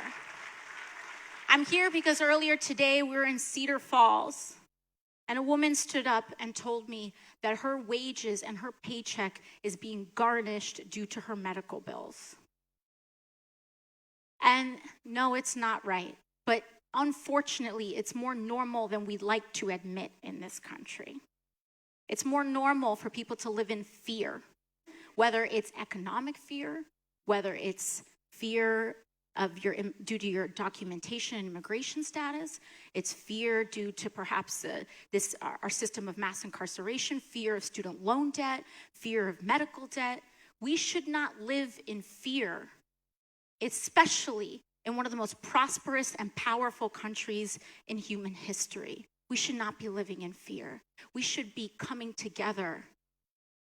I'm here because earlier today we were in Cedar Falls and a woman stood up and told me that her wages and her paycheck is being garnished due to her medical bills. And no, it's not right, but unfortunately, it's more normal than we'd like to admit in this country. It's more normal for people to live in fear, whether it's economic fear, whether it's fear of due to your documentation and immigration status, it's fear due to perhaps our system of mass incarceration, fear of student loan debt, fear of medical debt. We should not live in fear, especially in one of the most prosperous and powerful countries in human history. We should not be living in fear. We should be coming together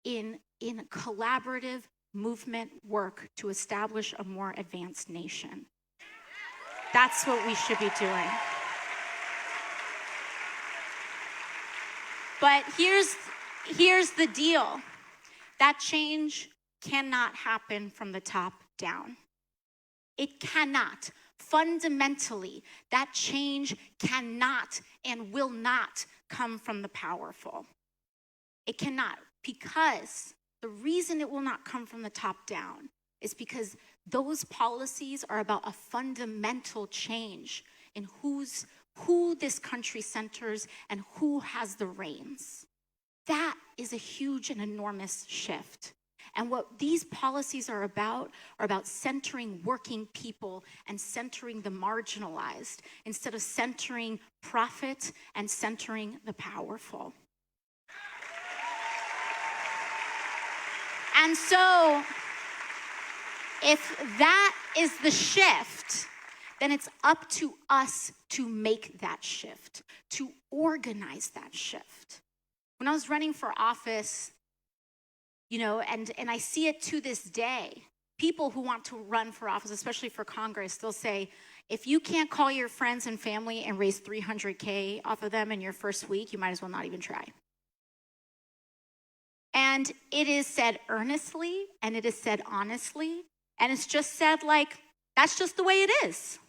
in collaborative movement work to establish a more advanced nation. That's what we should be doing. But here's the deal. That change cannot happen from the top down. It cannot. Fundamentally, that change cannot and will not come from the powerful. It cannot, because the reason it will not come from the top down is because those policies are about a fundamental change in who this country centers and who has the reins. That is a huge and enormous shift. And what these policies are about centering working people and centering the marginalized instead of centering profit and centering the powerful. And so, if that is the shift, then it's up to us to make that shift, to organize that shift. When I was running for office, and I see it to this day, people who want to run for office, especially for Congress, they'll say, if you can't call your friends and family and raise $300K off of them in your first week, you might as well not even try. And it is said earnestly, and it is said honestly, and it's just said like, that's just the way it is.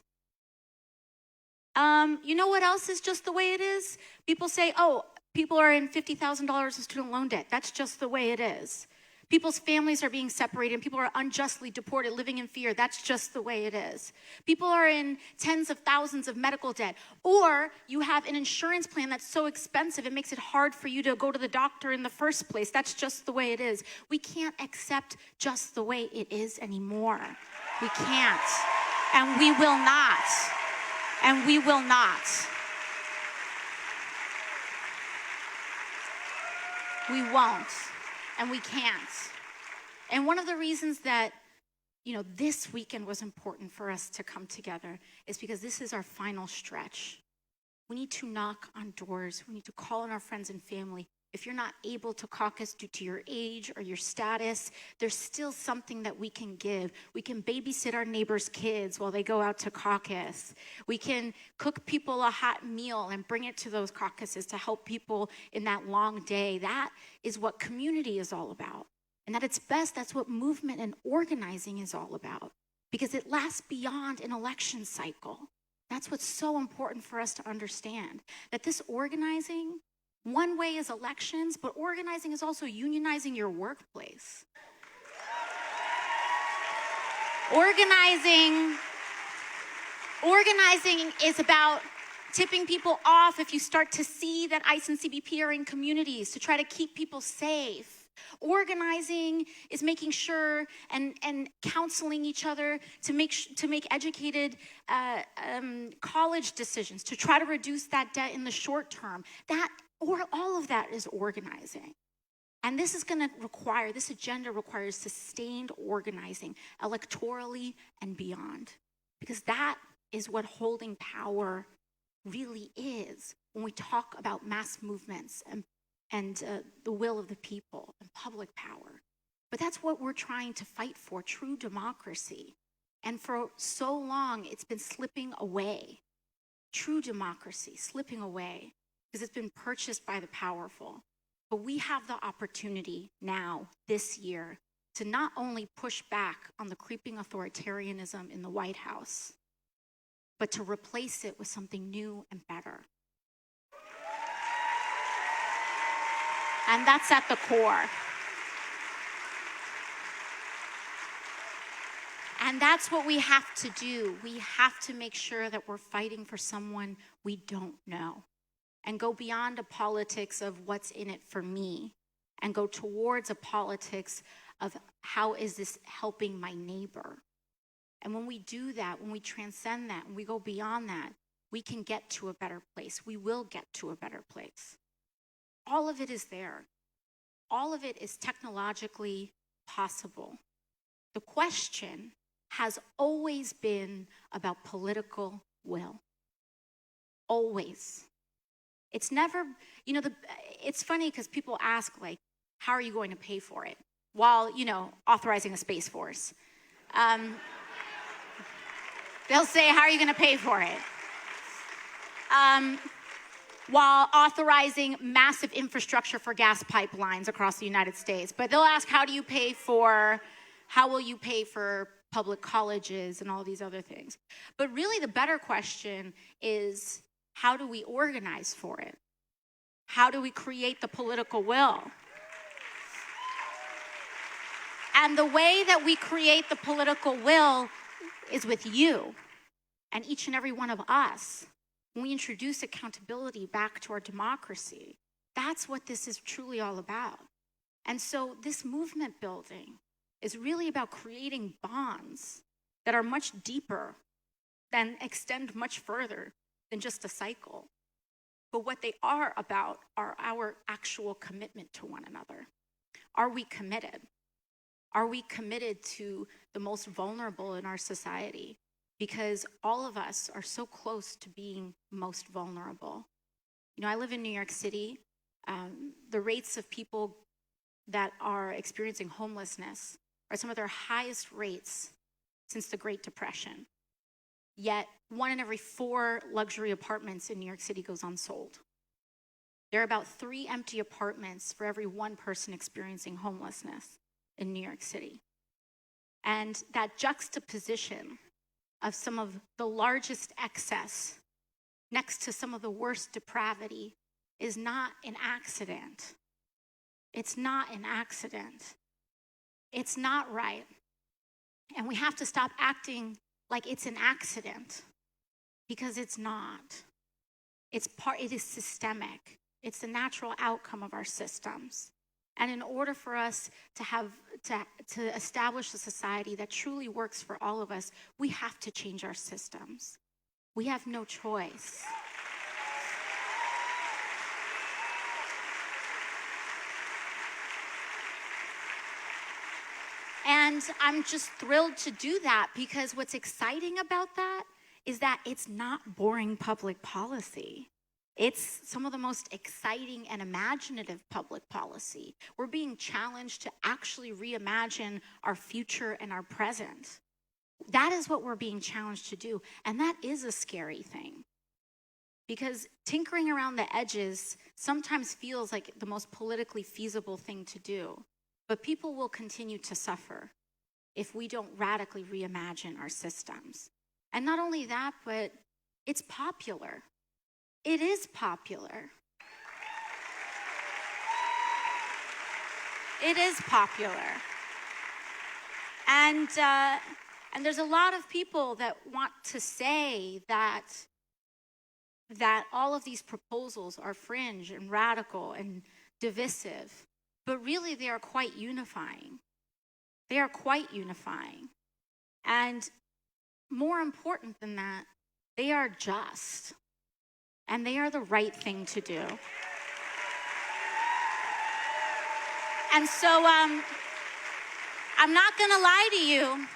You know what else is just the way it is? People say, oh, people are in $50,000 of student loan debt. That's just the way it is. People's families are being separated and people are unjustly deported, living in fear. That's just the way it is. People are in tens of thousands of medical debt. Or you have an insurance plan that's so expensive, it makes it hard for you to go to the doctor in the first place. That's just the way it is. We can't accept just the way it is anymore. We can't. And we will not. And we will not. We won't. And we can't. And one of the reasons that, this weekend was important for us to come together is because this is our final stretch. We need to knock on doors. We need to call on our friends and family. If you're not able to caucus due to your age or your status, there's still something that we can give. We can babysit our neighbors' kids while they go out to caucus. We can cook people a hot meal and bring it to those caucuses to help people in that long day. That is what community is all about. And at its best, that's what movement and organizing is all about, because it lasts beyond an election cycle. That's what's so important for us to understand, that this organizing, one way is elections, but organizing is also unionizing your workplace. Organizing is about tipping people off if you start to see that ICE and CBP are in communities to try to keep people safe. Organizing is making sure and counseling each other to make educated college decisions, to try to reduce that debt in the short term. All of that is organizing. And this agenda requires sustained organizing, electorally and beyond, because that is what holding power really is when we talk about mass movements and the will of the people and public power. But that's what we're trying to fight for, true democracy. And for so long, it's been slipping away. True democracy, slipping away, because it's been purchased by the powerful. But we have the opportunity now, this year, to not only push back on the creeping authoritarianism in the White House, but to replace it with something new and better. And that's at the core. And that's what we have to do. We have to make sure that we're fighting for someone we don't know, and go beyond a politics of what's in it for me, and go towards a politics of how is this helping my neighbor. And when we do that, when we transcend that, when we go beyond that, we can get to a better place. We will get to a better place. All of it is there. All of it is technologically possible. The question has always been about political will. Always. It's never, it's funny because people ask, like, how are you going to pay for it? While, authorizing a Space Force. They'll say, how are you going to pay for it? While authorizing massive infrastructure for gas pipelines across the United States. But they'll ask, how will you pay for public colleges and all these other things? But really the better question is, how do we organize for it? How do we create the political will? And the way that we create the political will is with you and each and every one of us. When we introduce accountability back to our democracy, that's what this is truly all about. And so this movement building is really about creating bonds that are much deeper and extend much further than just a cycle. But what they are about are our actual commitment to one another. Are we committed? Are we committed to the most vulnerable in our society? Because all of us are so close to being most vulnerable. I live in New York City. The rates of people that are experiencing homelessness are some of their highest rates since the Great Depression. Yet 1 in every 4 luxury apartments in New York City goes unsold. There are about 3 empty apartments for every 1 person experiencing homelessness in New York City. And that juxtaposition of some of the largest excess next to some of the worst depravity is not an accident. It's not an accident. It's not right. And we have to stop acting like it's an accident, because it's not. It is systemic. It's the natural outcome of our systems. And in order for us to establish a society that truly works for all of us, we have to change our systems. We have no choice. And I'm just thrilled to do that, because what's exciting about that is that it's not boring public policy. It's some of the most exciting and imaginative public policy. We're being challenged to actually reimagine our future and our present. That is what we're being challenged to do. And that is a scary thing, because tinkering around the edges sometimes feels like the most politically feasible thing to do. But people will continue to suffer if we don't radically reimagine our systems. And not only that, but it's popular. It is popular. It is popular. And there's a lot of people that want to say that all of these proposals are fringe and radical and divisive. But really, they are quite unifying. They are quite unifying. And more important than that, they are just. And they are the right thing to do. And so I'm not going to lie to you.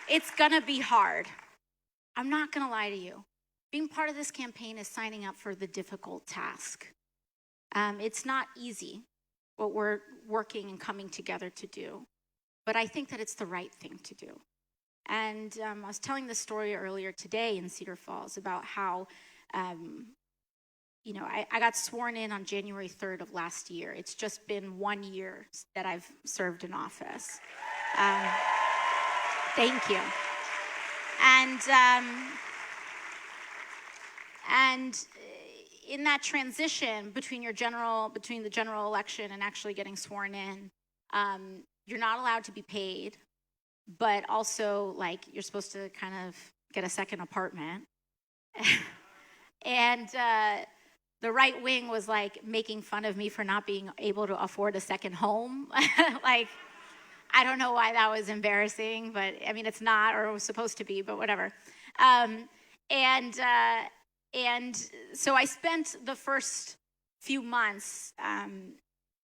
It's going to be hard. I'm not going to lie to you. Being part of this campaign is signing up for the difficult task. It's not easy what we're working and coming together to do. But I think that it's the right thing to do. And I was telling this story earlier today in Cedar Falls about how, I got sworn in on January 3rd of last year. It's just been 1 year that I've served in office. Thank you. And in that transition between the general election and actually getting sworn in, you're not allowed to be paid, but also you're supposed to kind of get a second apartment. And the right wing was making fun of me for not being able to afford a second home. I don't know why that was embarrassing, but I mean, it's not, or it was supposed to be, but whatever. And so I spent the first few months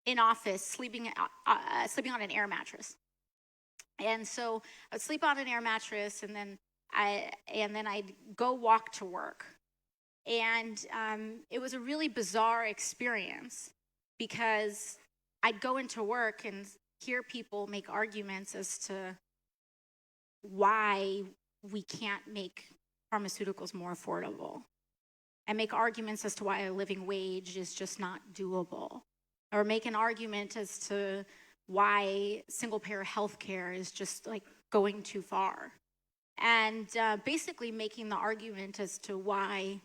in office sleeping on an air mattress. And so I would sleep on an air mattress, and then I'd go walk to work. And it was a really bizarre experience, because I'd go into work and hear people make arguments as to why we can't make pharmaceuticals more affordable, and make arguments as to why a living wage is just not doable, or make an argument as to why single-payer healthcare is just going too far, and basically making the argument as to why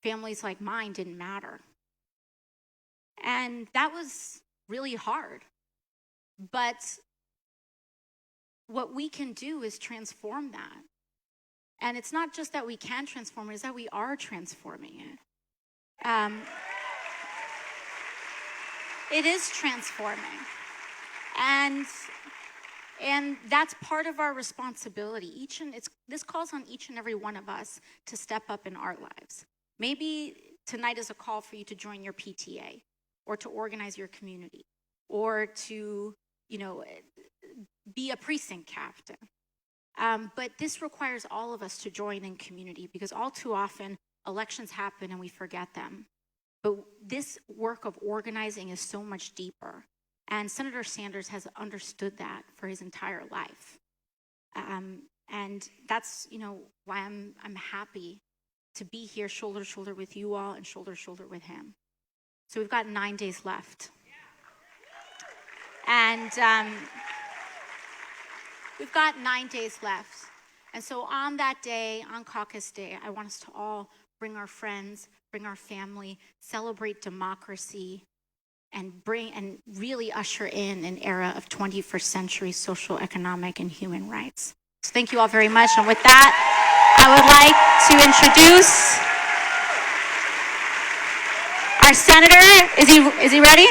families like mine didn't matter. And that was really hard. But what we can do is transform that. And it's not just that we can transform it, it's that we are transforming it. It is transforming. And that's part of our responsibility. This calls on each and every one of us to step up in our lives. Maybe tonight is a call for you to join your PTA, or to organize your community, or to, be a precinct captain. But this requires all of us to join in community, because all too often elections happen and we forget them. But this work of organizing is so much deeper. And Senator Sanders has understood that for his entire life. And that's, why I'm happy to be here shoulder to shoulder with you all and shoulder to shoulder with him. So we've got 9 days left. And we've got 9 days left. And so on that day, on caucus day, I want us to all bring our friends, bring our family, celebrate democracy, and bring and really usher in an era of 21st century social, economic, and human rights. So thank you all very much. And with that, I would like to introduce our senator. Is he ready?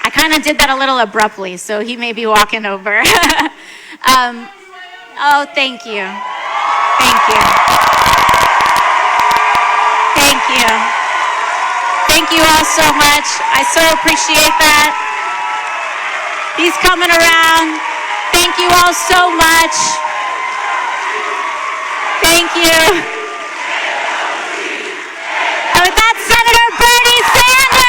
I kind of did that a little abruptly, so he may be walking over. Oh, thank you. Thank you. Thank you. Thank you all so much. I so appreciate that. He's coming around. Thank you all so much. Thank you. And with that, Senator Bernie Sanders.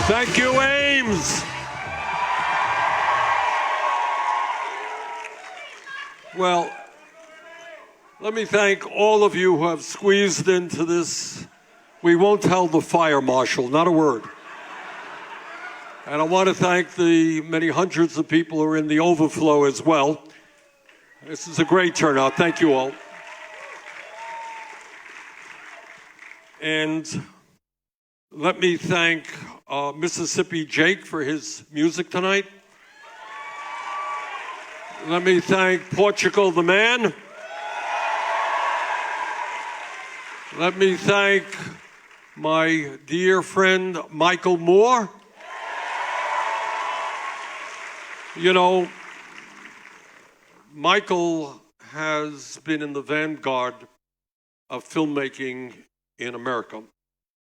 Thank you, Ames. Well, let me thank all of you who have squeezed into this. We won't tell the fire marshal, not a word. And I want to thank the many hundreds of people who are in the overflow as well. This is a great turnout. Thank you all. And let me thank Mississippi Jake for his music tonight. Let me thank Portugal the man. Let me thank my dear friend Michael Moore. You know, Michael has been in the vanguard of filmmaking in America.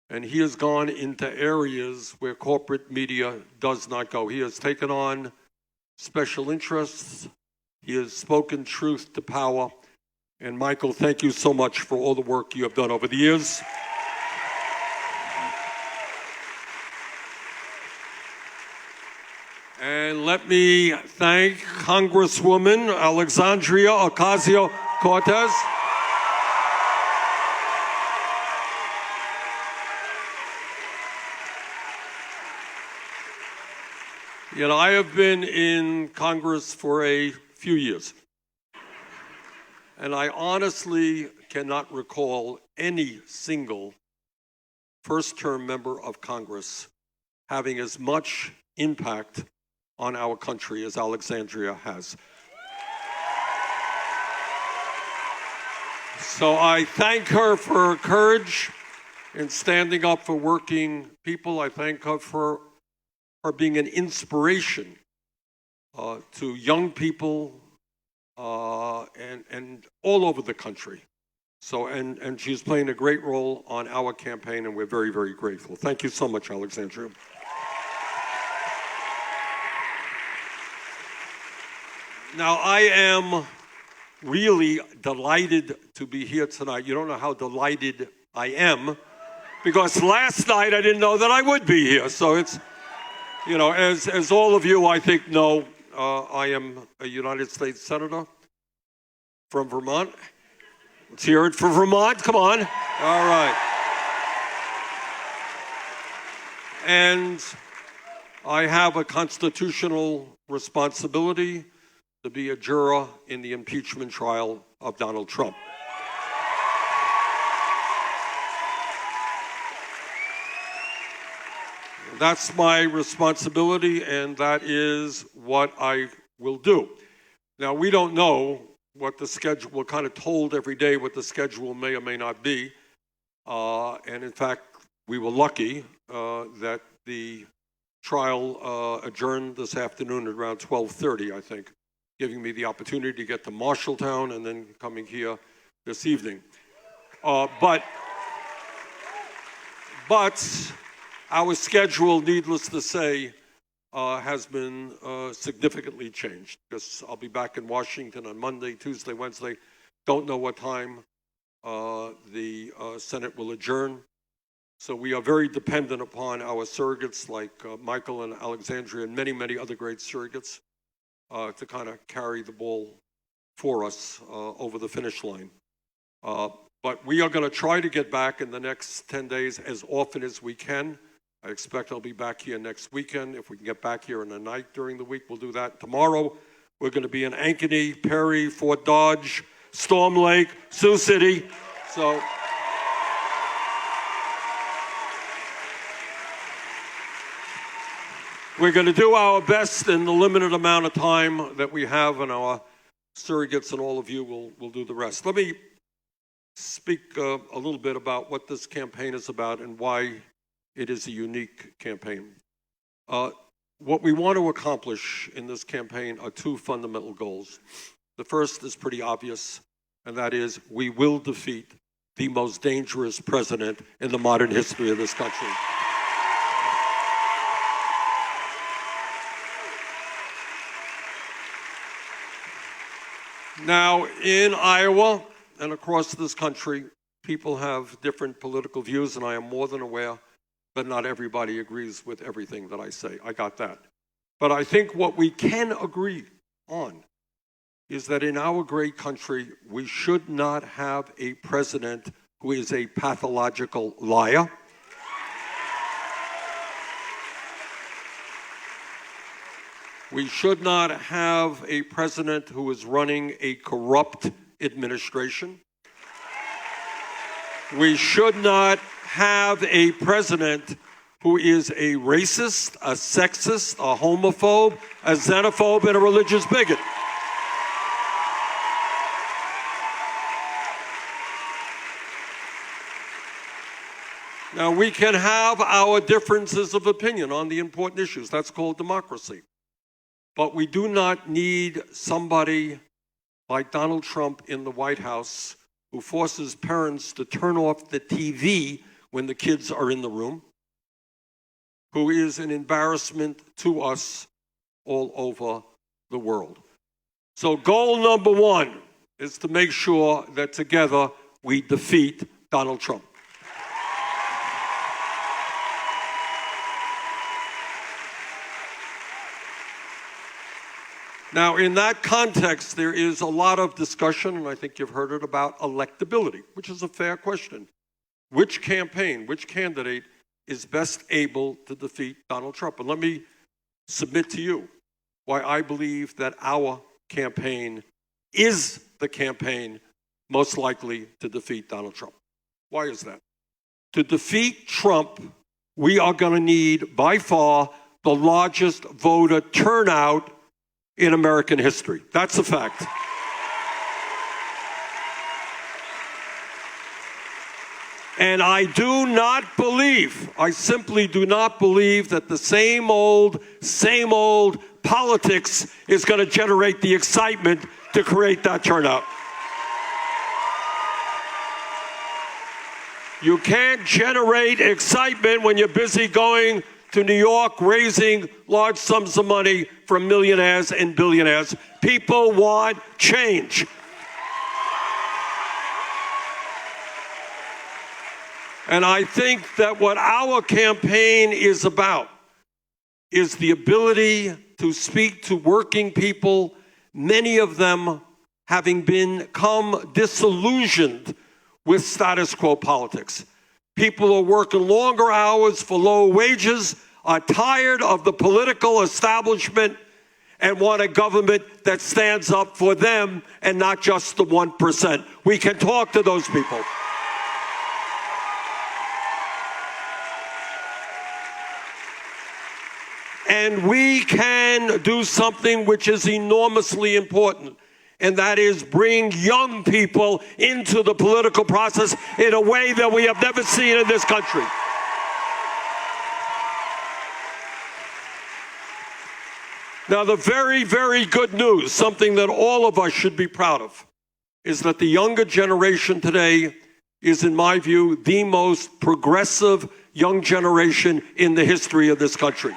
And he has gone into areas where corporate media does not go. He has taken on special interests. He has spoken truth to power. And Michael, thank you so much for all the work you have done over the years. And let me thank Congresswoman Alexandria Ocasio-Cortez. You know, I have been in Congress for a few years, and I honestly cannot recall any single first-term member of Congress having as much impact on our country as Alexandria has. So I thank her for her courage in standing up for working people. I thank her for being an inspiration to young people and all over the country. So, and she's playing a great role on our campaign, and we're very, very grateful. Thank you so much, Alexandria. Now, I am really delighted to be here tonight. You don't know how delighted I am, because last night I didn't know that I would be here. So it's, you know, as all of you, I think, know, I am a United States Senator from Vermont. Let's hear it for Vermont. Come on. All right. And I have a constitutional responsibility to be a juror in the impeachment trial of Donald Trump. That's my responsibility, and that is what I will do. Now, we don't know what the schedule, we're kind of told every day what the schedule may or may not be. And in fact, we were lucky that the trial adjourned this afternoon at around 12:30, I think, giving me the opportunity to get to Marshalltown and then coming here this evening. But our schedule, needless to say, has been significantly changed, because I'll be back in Washington on Monday, Tuesday, Wednesday. Don't know what time the Senate will adjourn. So we are very dependent upon our surrogates like Michael and Alexandria and many, many other great surrogates to kind of carry the ball for us over the finish line. But we are going to try to get back in the next 10 days as often as we can. I expect I'll be back here next weekend. If we can get back here in the night during the week, we'll do that. Tomorrow, we're going to be in Ankeny, Perry, Fort Dodge, Storm Lake, Sioux City. So we're going to do our best in the limited amount of time that we have, and our surrogates and all of you will do the rest. Let me speak a little bit about what this campaign is about and why it is a unique campaign. What we want to accomplish in this campaign are two fundamental goals. The first is pretty obvious, and that is we will defeat the most dangerous president in the modern history of this country. Now, in Iowa and across this country, people have different political views, and I am more than aware that not everybody agrees with everything that I say. I got that. But I think what we can agree on is that in our great country, we should not have a president who is a pathological liar. We should not have a president who is running a corrupt administration. We should not have a president who is a racist, a sexist, a homophobe, a xenophobe, and a religious bigot. Now, we can have our differences of opinion on the important issues. That's called democracy. But we do not need somebody like Donald Trump in the White House who forces parents to turn off the TV when the kids are in the room, who is an embarrassment to us all over the world. So goal number one is to make sure that together we defeat Donald Trump. Now, in that context, there is a lot of discussion, and I think you've heard it, about electability, which is a fair question. Which campaign, which candidate is best able to defeat Donald Trump? And let me submit to you why I believe that our campaign is the campaign most likely to defeat Donald Trump. Why is that? To defeat Trump, we are going to need, by far, the largest voter turnout in American history. That's a fact. And I do not believe, I simply do not believe that the same old politics is going to generate the excitement to create that turnout. You can't generate excitement when you're busy going to New York raising large sums of money from millionaires and billionaires. People want change. And I think that what our campaign is about is the ability to speak to working people, many of them having become disillusioned with status quo politics. People are working longer hours for low wages, are tired of the political establishment, and want a government that stands up for them and not just the 1%. We can talk to those people. And we can do something which is enormously important, and that is bring young people into the political process in a way that we have never seen in this country. Now, the very, very good news, something that all of us should be proud of, is that the younger generation today is, in my view, the most progressive young generation in the history of this country.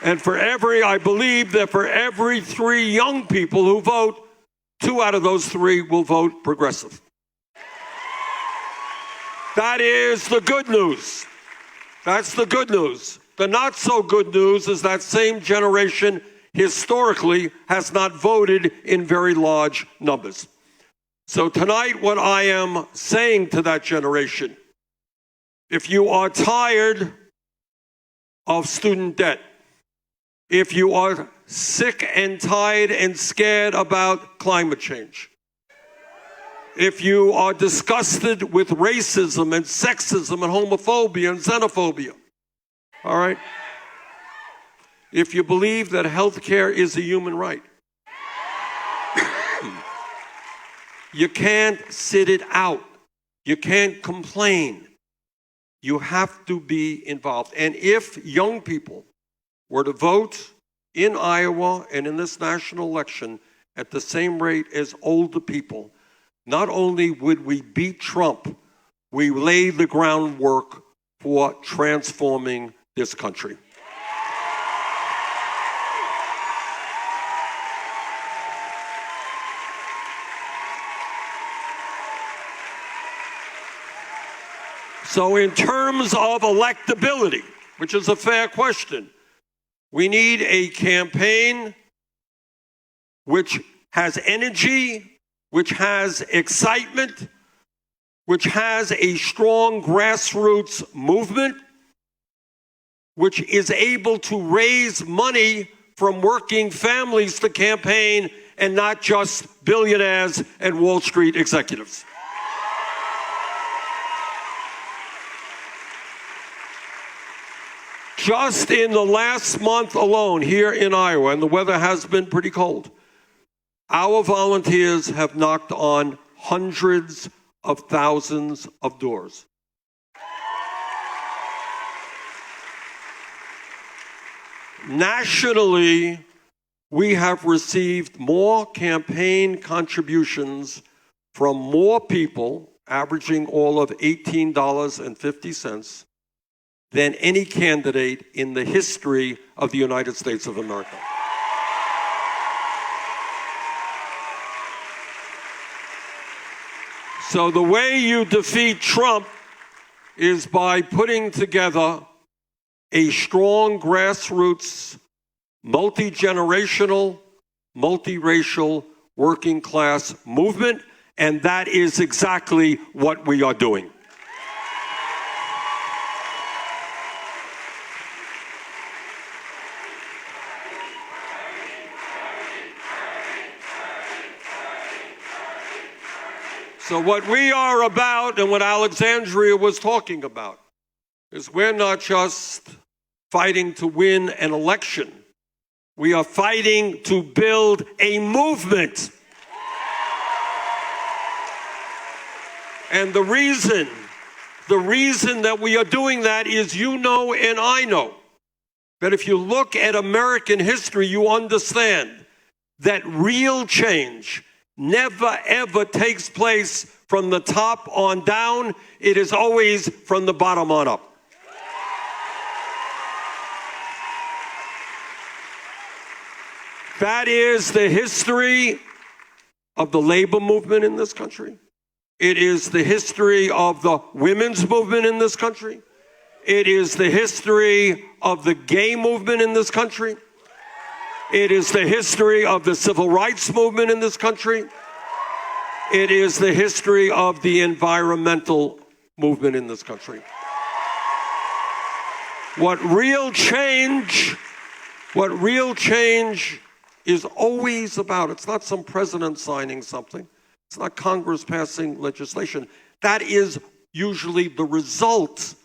And I believe that for every 3 young people who vote, 2 out of those 3 will vote progressive. That is the good news. That's the good news. The not so good news is that same generation historically has not voted in very large numbers. So tonight, what I am saying to that generation, if you are tired of student debt, if you are sick and tired and scared about climate change, if you are disgusted with racism and sexism and homophobia and xenophobia, all right? If you believe that health care is a human right, you can't sit it out. You can't complain. You have to be involved. And if young people were to vote in Iowa and in this national election at the same rate as older people, not only would we beat Trump, we lay the groundwork for transforming this country. So in terms of electability, which is a fair question, we need a campaign which has energy, which has excitement, which has a strong grassroots movement, which is able to raise money from working families to campaign and not just billionaires and Wall Street executives. Just in the last month alone here in Iowa, and the weather has been pretty cold, our volunteers have knocked on hundreds of thousands of doors. Nationally, we have received more campaign contributions from more people, averaging all of $18.50, than any candidate in the history of the United States of America. So the way you defeat Trump is by putting together a strong grassroots, multi-generational, multiracial, working class movement, and that is exactly what we are doing. So what we are about, and what Alexandria was talking about, is we're not just fighting to win an election. We are fighting to build a movement. And the reason that we are doing that is, you know and I know, that if you look at American history, you understand that real change never, ever takes place from the top on down. It is always from the bottom on up. That is the history of the labor movement in this country. It is the history of the women's movement in this country. It is the history of the gay movement in this country. It is the history of the civil rights movement in this country. It is the history of the environmental movement in this country. What real change is always about, it's not some president signing something. It's not Congress passing legislation. That is usually the result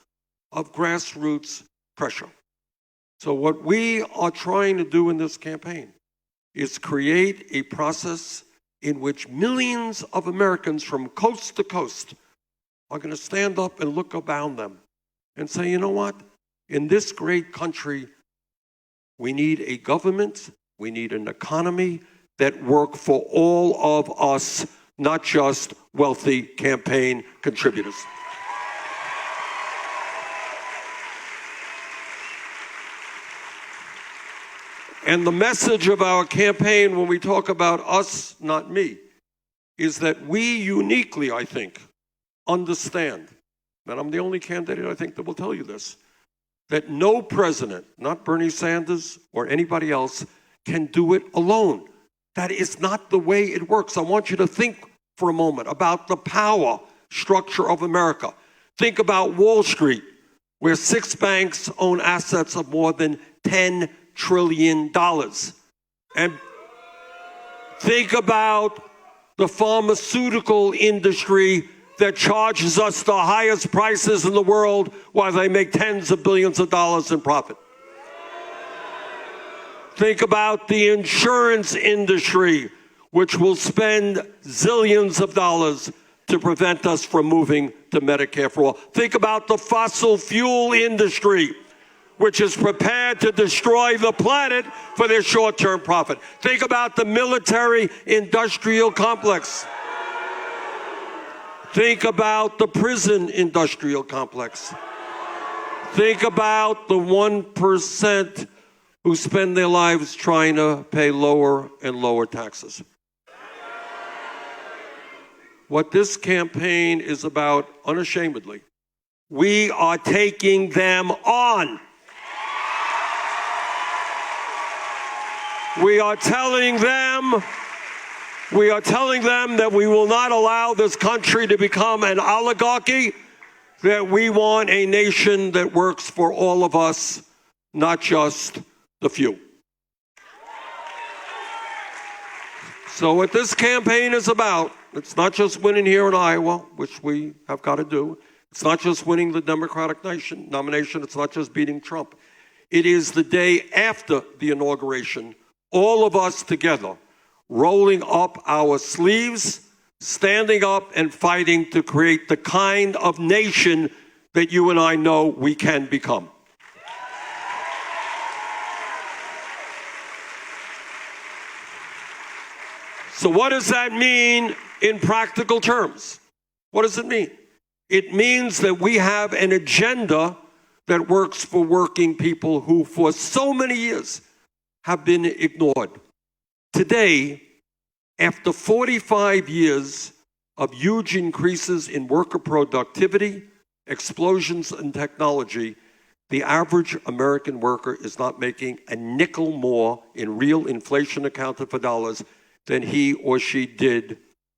of grassroots pressure. So what we are trying to do in this campaign is create a process in which millions of Americans from coast to coast are going to stand up and look around them and say, you know what? In this great country, we need a government, we need an economy that work for all of us, not just wealthy campaign contributors. And the message of our campaign, when we talk about us, not me, is that we uniquely, I think, understand, and I'm the only candidate I think that will tell you this, that no president, not Bernie Sanders or anybody else, can do it alone. That is not the way it works. I want you to think for a moment about the power structure of America. Think about Wall Street, where 6 banks own assets of more than $10 trillion. And think about the pharmaceutical industry that charges us the highest prices in the world while they make tens of billions of dollars in profit. Think about the insurance industry, which will spend zillions of dollars to prevent us from moving to Medicare for all. Think about the fossil fuel industry, which is prepared to destroy the planet for their short-term profit. Think about the military-industrial complex. Think about the prison industrial complex. Think about the 1% who spend their lives trying to pay lower and lower taxes. What this campaign is about, unashamedly, we are taking them on. We are telling them that we will not allow this country to become an oligarchy, that we want a nation that works for all of us, not just the few. So what this campaign is about, it's not just winning here in Iowa, which we have got to do. It's not just winning the Democratic nomination. It's not just beating Trump. It is the day after the inauguration, all of us together, rolling up our sleeves, standing up and fighting to create the kind of nation that you and I know we can become. So what does that mean in practical terms? What does it mean? It means that we have an agenda that works for working people who for so many years have been ignored. Today, after 45 years of huge increases in worker productivity, explosions in technology, the average American worker is not making a nickel more in real inflation accounted for dollars than he or she did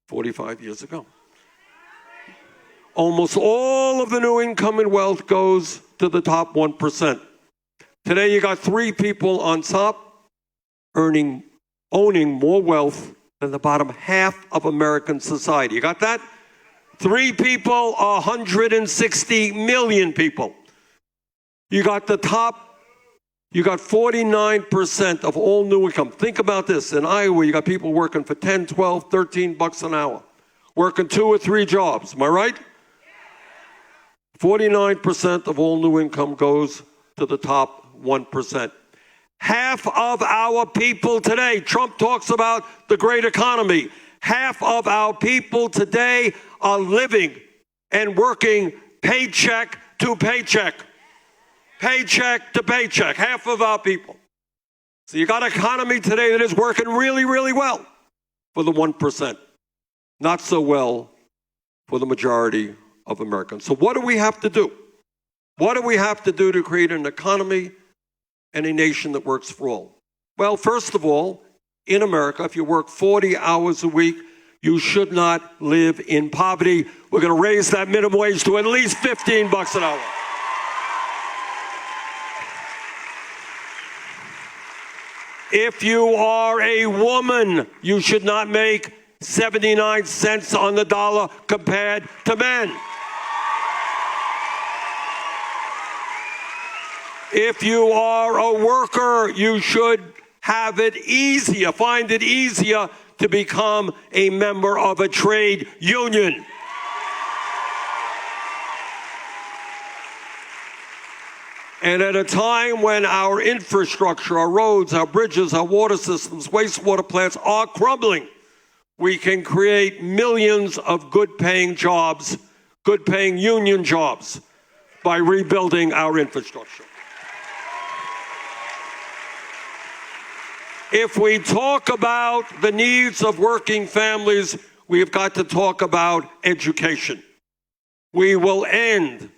45 years ago. Almost all of the new income and wealth goes to the top 1%. Today you got 3 people on top owning more wealth than the bottom half of American society. You got that? 3 people, 160 million people. You got 49% of all new income. Think about this. In Iowa, you got people working for 10, 12, 13 bucks an hour, working 2 or 3 jobs. Am I right? 49% of all new income goes to the top 1%. Half of our people today, Trump talks about the great economy. Half of our people today are living and working paycheck to paycheck. Paycheck to paycheck, half of our people. So you got an economy today that is working really, really well for the 1%. Not so well for the majority of Americans. So what do we have to do? What do we have to do to create an economy and a nation that works for all? Well, first of all, in America, if you work 40 hours a week, you should not live in poverty. We're going to raise that minimum wage to at least 15 bucks an hour. If you are a woman, you should not make 79 cents on the dollar compared to men. If you are a worker, you should have it easier, find it easier to become a member of a trade union. And at a time when our infrastructure, our roads, our bridges, our water systems, wastewater plants are crumbling, we can create millions of good-paying jobs, good-paying union jobs, by rebuilding our infrastructure. If we talk about the needs of working families, we have got to talk about education. We will end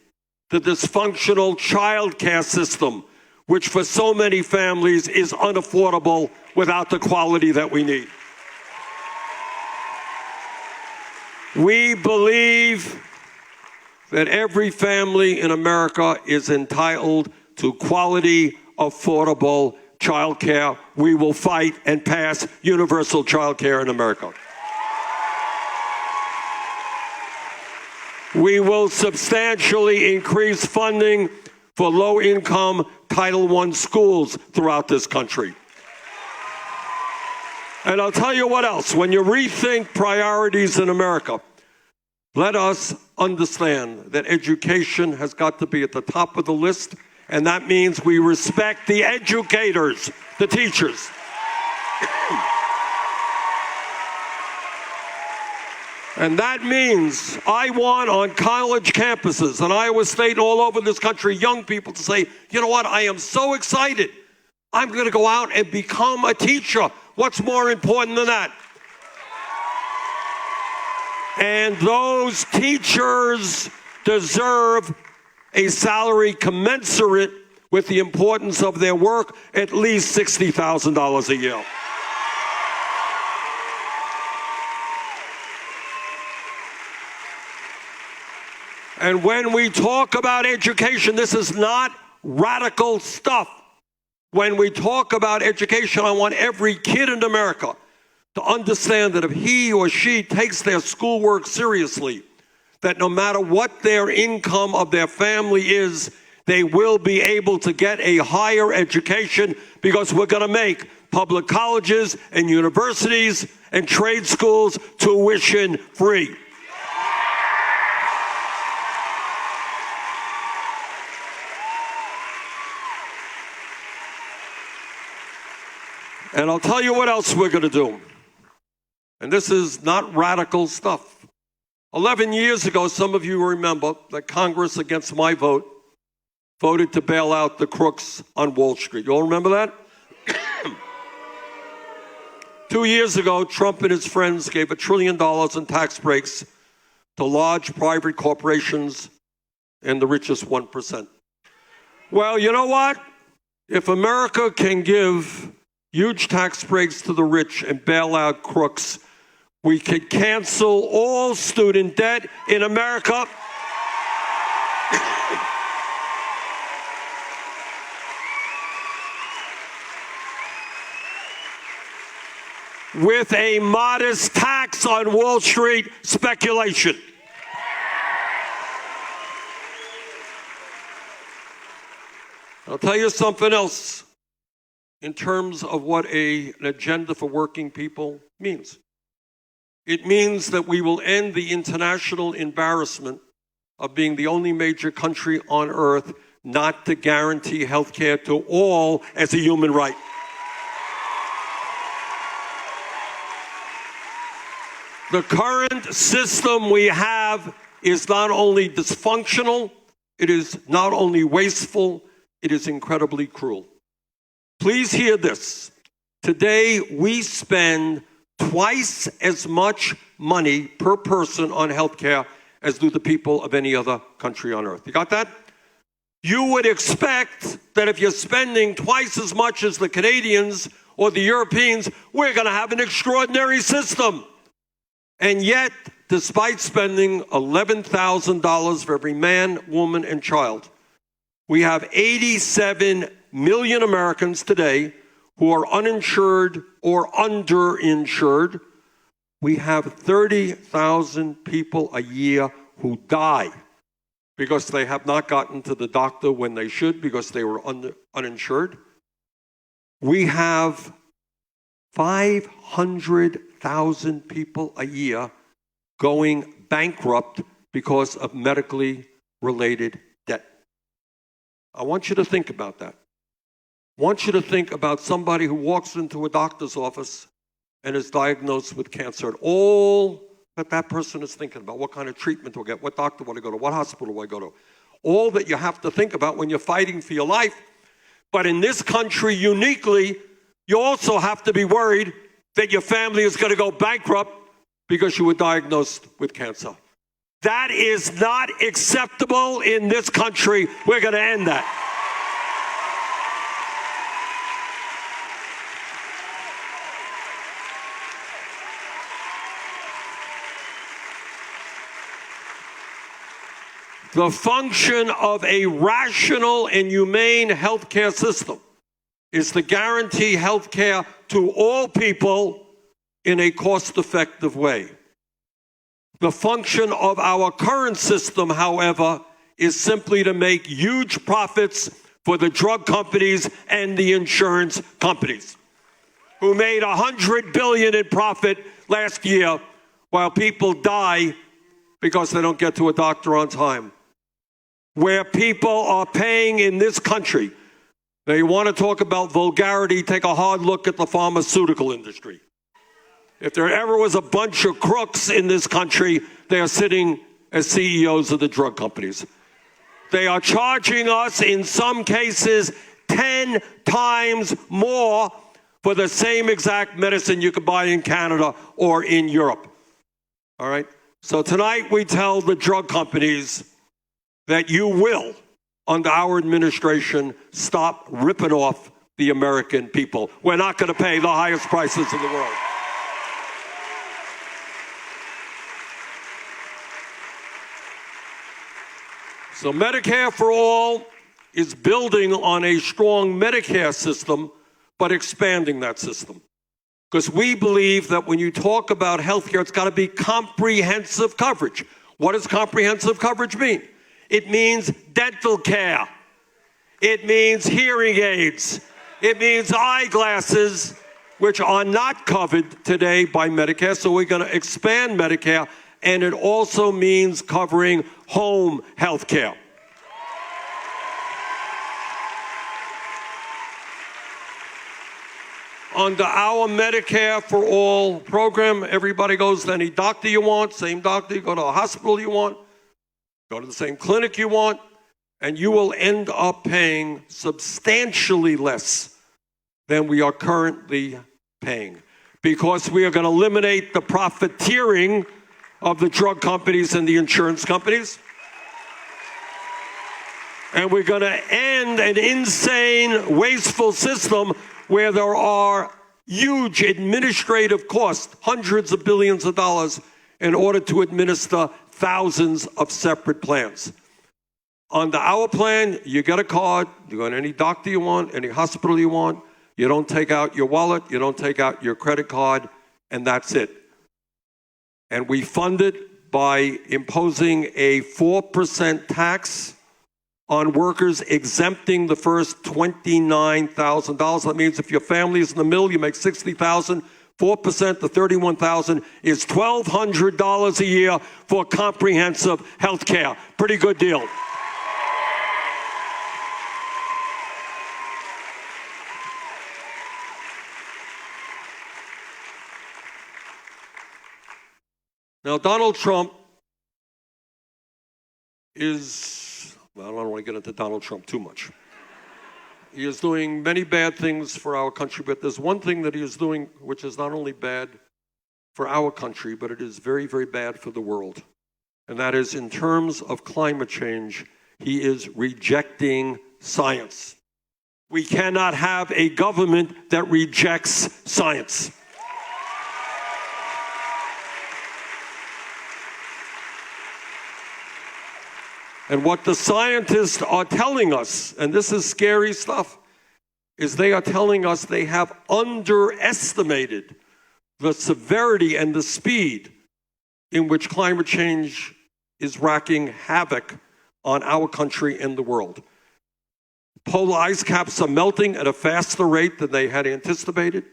the dysfunctional child care system, which for so many families is unaffordable without the quality that we need. We believe that every family in America is entitled to quality, affordable child care. We will fight and pass universal child care in America. We will substantially increase funding for low-income Title I schools throughout this country. And I'll tell you what else. When you rethink priorities in America, let us understand that education has got to be at the top of the list, and that means we respect the educators, the teachers. And that means I want on college campuses in Iowa State and all over this country, young people to say, you know what, I am so excited. I'm going to go out and become a teacher. What's more important than that? And those teachers deserve a salary commensurate with the importance of their work, at least $60,000 a year. And when we talk about education, this is not radical stuff. When we talk about education, I want every kid in America to understand that if he or she takes their schoolwork seriously, that no matter what their income of their family is, they will be able to get a higher education, because we're going to make public colleges and universities and trade schools tuition free. And I'll tell you what else we're going to do. And this is not radical stuff. 11 years ago, some of you remember that Congress, against my vote, voted to bail out the crooks on Wall Street. You all remember that? 2 years ago, Trump and his friends gave $1 trillion in tax breaks to large private corporations and the richest 1%. Well, you know what? If America can give huge tax breaks to the rich and bail out crooks, we could cancel all student debt in America. With a modest tax on Wall Street speculation. I'll tell you something else in terms of what an agenda for working people means. It means that we will end the international embarrassment of being the only major country on earth not to guarantee health care to all as a human right. The current system we have is not only dysfunctional, it is not only wasteful, it is incredibly cruel. Please hear this. Today, we spend twice as much money per person on health care as do the people of any other country on earth. You got that? You would expect that if you're spending twice as much as the Canadians or the Europeans, we're going to have an extraordinary system. And yet, despite spending $11,000 for every man, woman, and child, we have 87 million Americans today who are uninsured or underinsured. We have 30,000 people a year who die because they have not gotten to the doctor when they should because they were uninsured. We have 500,000 people a year going bankrupt because of medically related debt. I want you to think about that. I want you to think about somebody who walks into a doctor's office and is diagnosed with cancer, and all that person is thinking about: what kind of treatment do I get? What doctor will I go to? What hospital will I go to? All that you have to think about when you're fighting for your life. But in this country, uniquely, you also have to be worried that your family is going to go bankrupt because you were diagnosed with cancer. That is not acceptable in this country. We're going to end that. The function of a rational and humane healthcare system is to guarantee healthcare to all people in a cost-effective way. The function of our current system, however, is simply to make huge profits for the drug companies and the insurance companies, who made $100 billion in profit last year while people die because they don't get to a doctor on time. Where people are paying in this country, they want to talk about vulgarity, take a hard look at the pharmaceutical industry. If there ever was a bunch of crooks in this country, they are sitting as CEOs of the drug companies. They are charging us, in some cases, 10 times more for the same exact medicine you could buy in Canada or in Europe. All right? So tonight we tell the drug companies that you will, under our administration, stop ripping off the American people. We're not going to pay the highest prices in the world. So Medicare for All is building on a strong Medicare system, but expanding that system. Because we believe that when you talk about health care, it's got to be comprehensive coverage. What does comprehensive coverage mean? It means dental care. It means hearing aids. It means eyeglasses, which are not covered today by Medicare. So we're going to expand Medicare. And it also means covering home health care. Under our Medicare for All program, everybody goes to any doctor you want, same doctor, you go to a hospital you want, go to the same clinic you want, and you will end up paying substantially less than we are currently paying, because we are going to eliminate the profiteering of the drug companies and the insurance companies. And we're going to end an insane, wasteful system where there are huge administrative costs, hundreds of billions of dollars, in order to administer thousands of separate plans. Under our plan, you get a card, you go to any doctor you want, any hospital you want, you don't take out your wallet, you don't take out your credit card, and that's it. And we fund it by imposing a 4% tax on workers, exempting the first $29,000. That means if your family is in the middle, you make $60,000, 4% to $31,000 is $1,200 a year for comprehensive health care. Pretty good deal. Now, Donald Trump is, well, I don't want to get into Donald Trump too much. He is doing many bad things for our country, but there's one thing that he is doing which is not only bad for our country, but it is very, very bad for the world. And that is, in terms of climate change, he is rejecting science. We cannot have a government that rejects science. And what the scientists are telling us, and this is scary stuff, is they are telling us they have underestimated the severity and the speed in which climate change is wreaking havoc on our country and the world. Polar ice caps are melting at a faster rate than they had anticipated.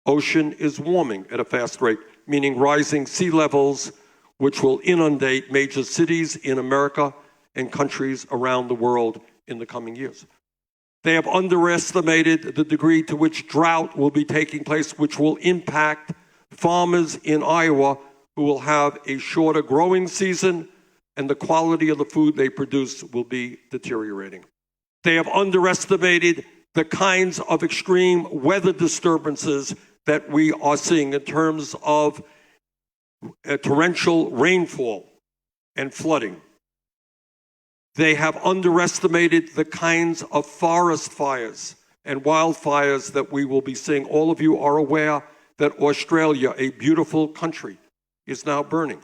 Ocean is warming at a fast rate, meaning rising sea levels, which will inundate major cities in America and countries around the world in the coming years. They have underestimated the degree to which drought will be taking place, which will impact farmers in Iowa who will have a shorter growing season, and the quality of the food they produce will be deteriorating. They have underestimated the kinds of extreme weather disturbances that we are seeing in terms of torrential rainfall and flooding. They have underestimated the kinds of forest fires and wildfires that we will be seeing. All of you are aware that Australia, a beautiful country, is now burning.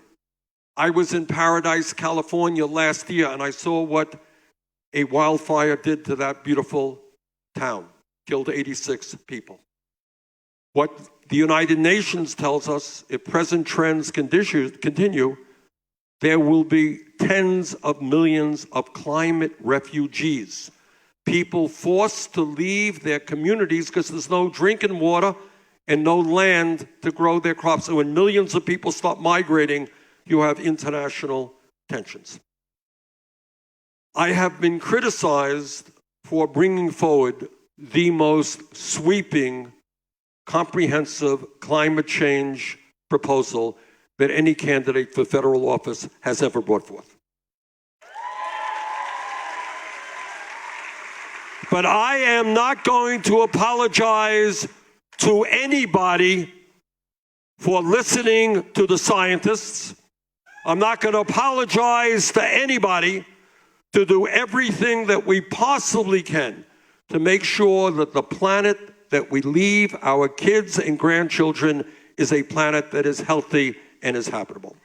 I was in Paradise, California last year, and I saw what a wildfire did to that beautiful town. Killed 86 people. What the United Nations tells us, if present trends continue, there will be tens of millions of climate refugees, people forced to leave their communities because there's no drinking water and no land to grow their crops. So when millions of people start migrating, you have international tensions. I have been criticized for bringing forward the most sweeping, comprehensive climate change proposal that any candidate for federal office has ever brought forth. But I am not going to apologize to anybody for listening to the scientists. I'm not going to apologize to anybody to do everything that we possibly can to make sure that the planet that we leave our kids and grandchildren is a planet that is healthy and is habitable.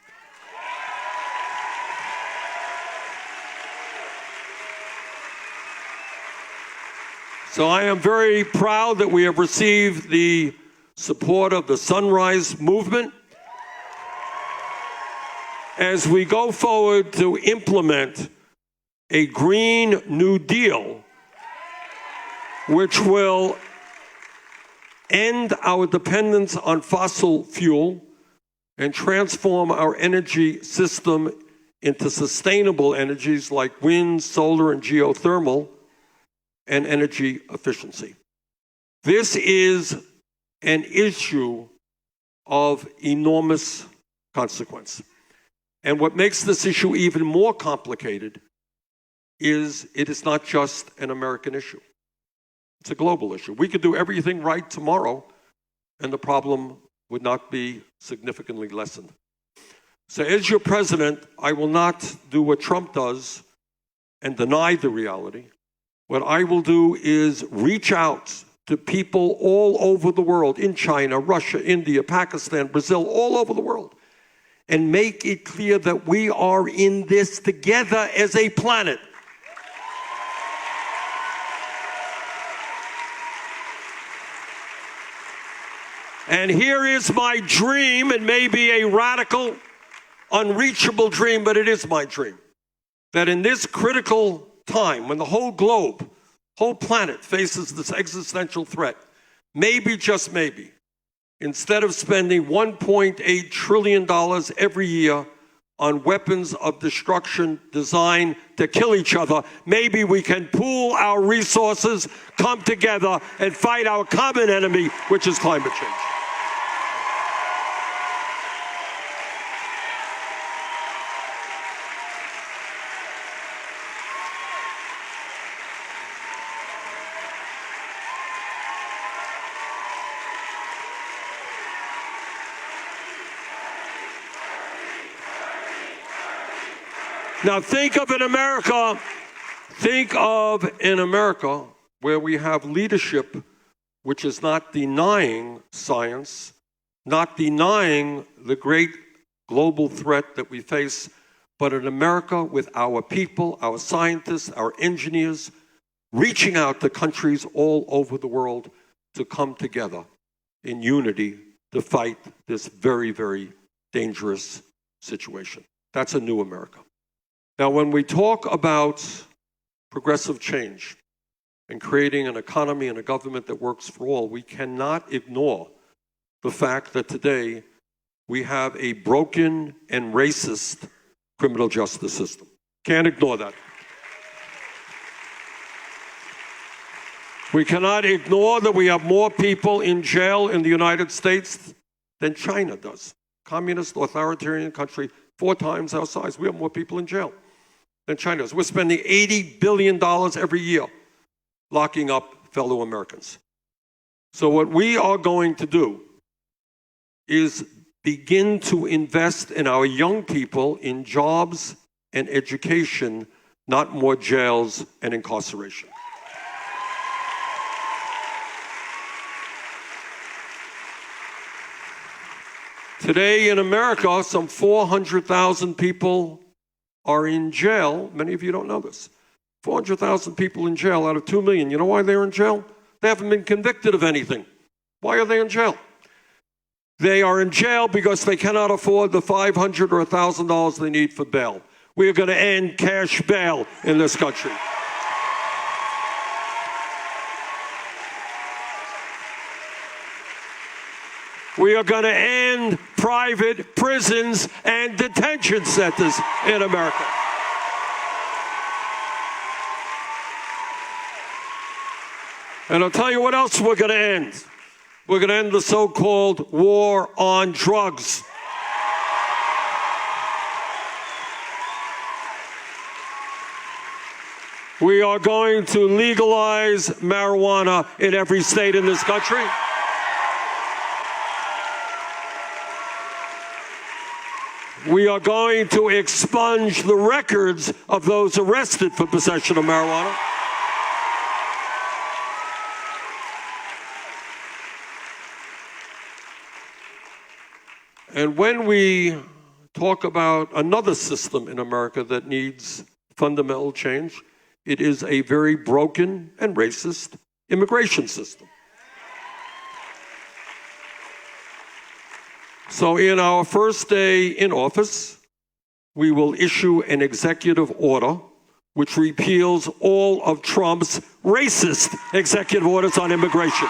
So I am very proud that we have received the support of the Sunrise Movement as we go forward to implement a Green New Deal, which will end our dependence on fossil fuel and transform our energy system into sustainable energies like wind, solar, and geothermal, and energy efficiency. This is an issue of enormous consequence. And what makes this issue even more complicated is it is not just an American issue. It's a global issue. We could do everything right tomorrow, and the problem would not be significantly lessened. So as your president, I will not do what Trump does and deny the reality. What I will do is reach out to people all over the world, in China, Russia, India, Pakistan, Brazil, all over the world, and make it clear that we are in this together as a planet. And here is my dream. It may be a radical, unreachable dream, but it is my dream. That in this critical time, when the whole globe, whole planet faces this existential threat, maybe, just maybe, instead of spending $1.8 trillion every year on weapons of destruction designed to kill each other, maybe we can pool our resources, come together, and fight our common enemy, which is climate change. Now think of an America where we have leadership which is not denying science, not denying the great global threat that we face, but an America with our people, our scientists, our engineers, reaching out to countries all over the world to come together in unity to fight this very, very dangerous situation. That's a new America. Now, when we talk about progressive change and creating an economy and a government that works for all, we cannot ignore the fact that today we have a broken and racist criminal justice system. Can't ignore that. We cannot ignore that we have more people in jail in the United States than China does. Communist, authoritarian country, 4 times our size. We have more people in jail than China does. We're spending $80 billion every year locking up fellow Americans. So what we are going to do is begin to invest in our young people in jobs and education, not more jails and incarceration. Today in America, some 400,000 people are in jail. Many of you don't know this. 400,000 people in jail out of 2 million. You know why they're in jail? They haven't been convicted of anything. Why are they in jail? They are in jail because they cannot afford the $500 or $1,000 they need for bail. We are going to end cash bail in this country. We are going to end private prisons and detention centers in America. And I'll tell you what else we're going to end. We're going to end the so-called war on drugs. We are going to legalize marijuana in every state in this country. We are going to expunge the records of those arrested for possession of marijuana. And when we talk about another system in America that needs fundamental change, it is a very broken and racist immigration system. So in our first day in office, we will issue an executive order which repeals all of Trump's racist executive orders on immigration.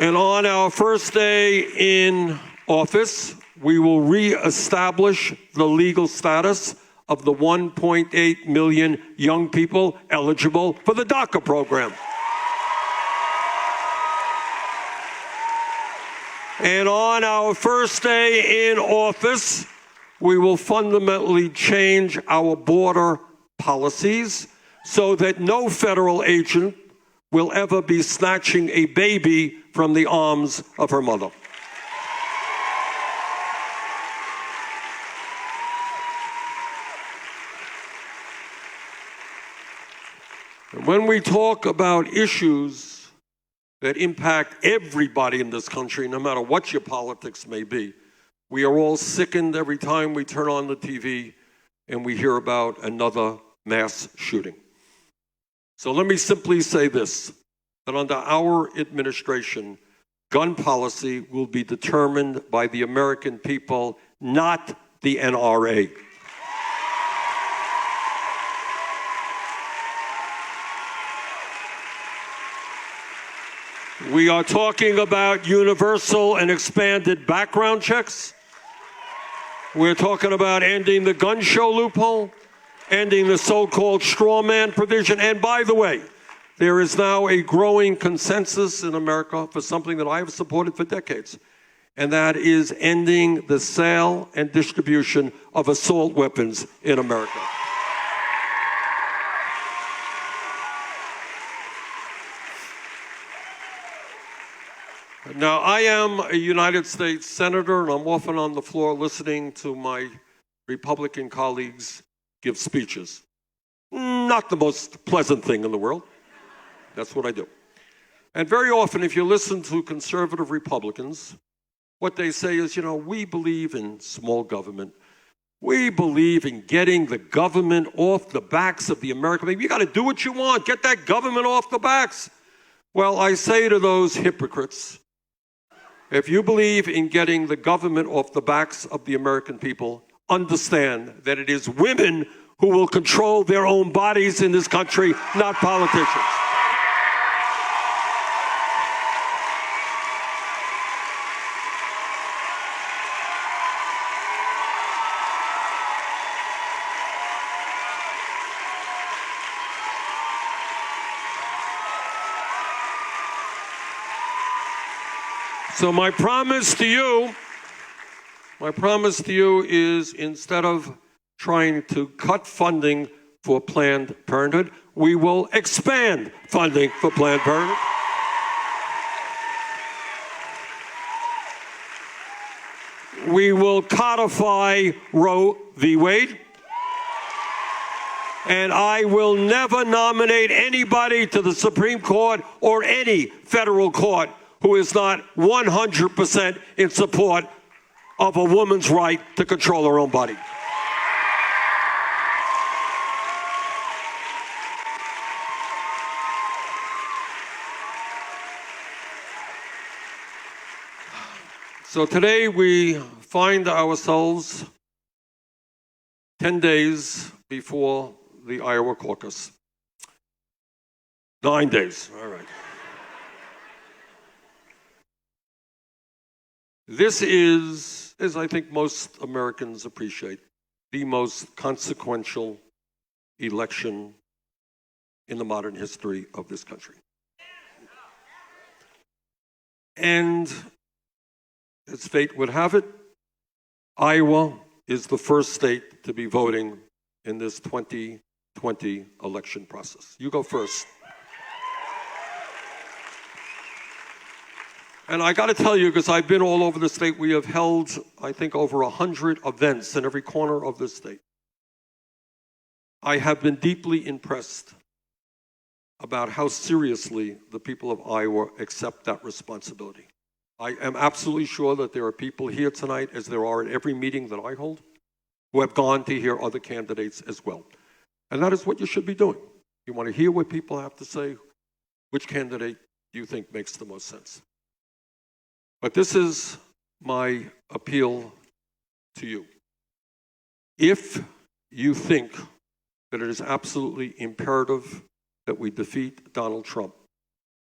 And on our first day in office, we will reestablish the legal status of the 1.8 million young people eligible for the DACA program. And on our first day in office, we will fundamentally change our border policies so that no federal agent will ever be snatching a baby from the arms of her mother. And when we talk about issues that impact everybody in this country, no matter what your politics may be, we are all sickened every time we turn on the TV and we hear about another mass shooting. So let me simply say this, that under our administration, gun policy will be determined by the American people, not the NRA. We are talking about universal and expanded background checks. We're talking about ending the gun show loophole, ending the so-called straw man provision. And by the way, there is now a growing consensus in America for something that I have supported for decades, and that is ending the sale and distribution of assault weapons in America. Now, I am a United States Senator, and I'm often on the floor listening to my Republican colleagues give speeches. Not the most pleasant thing in the world. That's what I do. And very often, if you listen to conservative Republicans, what they say is, you know, we believe in small government. We believe in getting the government off the backs of the American people. You got to do what you want. Get that government off the backs. Well, I say to those hypocrites, if you believe in getting the government off the backs of the American people, understand that it is women who will control their own bodies in this country, not politicians. So my promise to you is, instead of trying to cut funding for Planned Parenthood, we will expand funding for Planned Parenthood. We will codify Roe v. Wade. And I will never nominate anybody to the Supreme Court or any federal court who is not 100% in support of a woman's right to control her own body. So today we find ourselves 10 days before the Iowa caucus. 9 days, all right. This is, as I think most Americans appreciate, the most consequential election in the modern history of this country. And as fate would have it, Iowa is the first state to be voting in this 2020 election process. You go first. And I got to tell you, because I've been all over the state, we have held, I think, over 100 events in every corner of the state. I have been deeply impressed about how seriously the people of Iowa accept that responsibility. I am absolutely sure that there are people here tonight, as there are at every meeting that I hold, who have gone to hear other candidates as well. And that is what you should be doing. You want to hear what people have to say, which candidate you think makes the most sense. But this is my appeal to you. If you think that it is absolutely imperative that we defeat Donald Trump,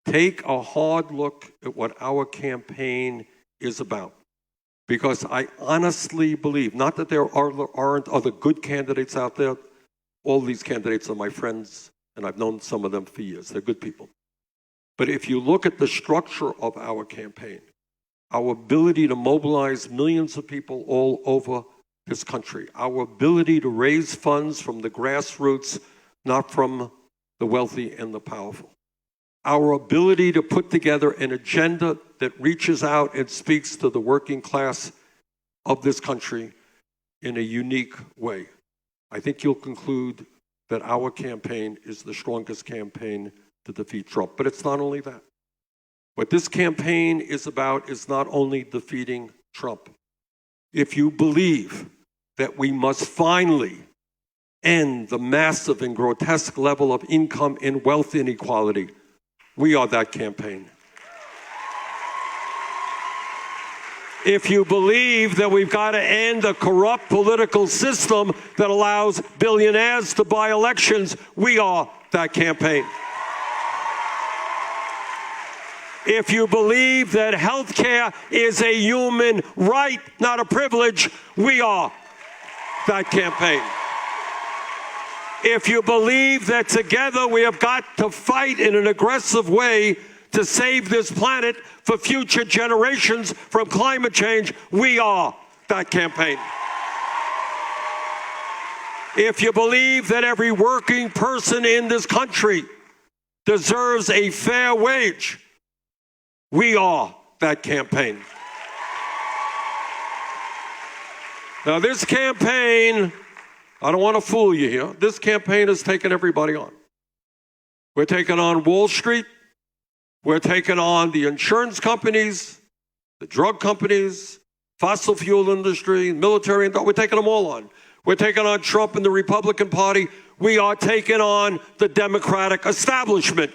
take a hard look at what our campaign is about. Because I honestly believe, not that there aren't other good candidates out there, all these candidates are my friends, and I've known some of them for years. They're good people. But if you look at the structure of our campaign, our ability to mobilize millions of people all over this country, our ability to raise funds from the grassroots, not from the wealthy and the powerful, our ability to put together an agenda that reaches out and speaks to the working class of this country in a unique way. I think you'll conclude that our campaign is the strongest campaign to defeat Trump. But it's not only that. What this campaign is about is not only defeating Trump. If you believe that we must finally end the massive and grotesque level of income and wealth inequality, we are that campaign. If you believe that we've got to end a corrupt political system that allows billionaires to buy elections, we are that campaign. If you believe that health care is a human right, not a privilege, we are that campaign. If you believe that together we have got to fight in an aggressive way to save this planet for future generations from climate change, we are that campaign. If you believe that every working person in this country deserves a fair wage, we are that campaign. Now, this campaign, I don't want to fool you here, this campaign has taken everybody on. We're taking on Wall Street. We're taking on the insurance companies, the drug companies, fossil fuel industry, military, we're taking them all on. We're taking on Trump and the Republican Party. We are taking on the Democratic establishment.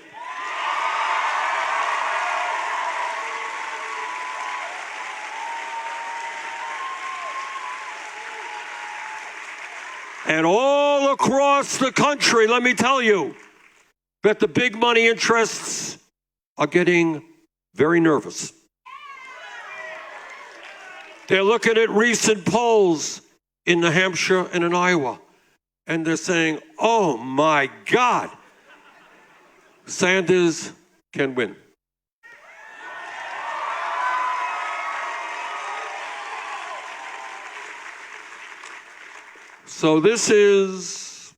And all across the country, let me tell you, that the big money interests are getting very nervous. They're looking at recent polls in New Hampshire and in Iowa, and they're saying, oh my God, Sanders can win. So this is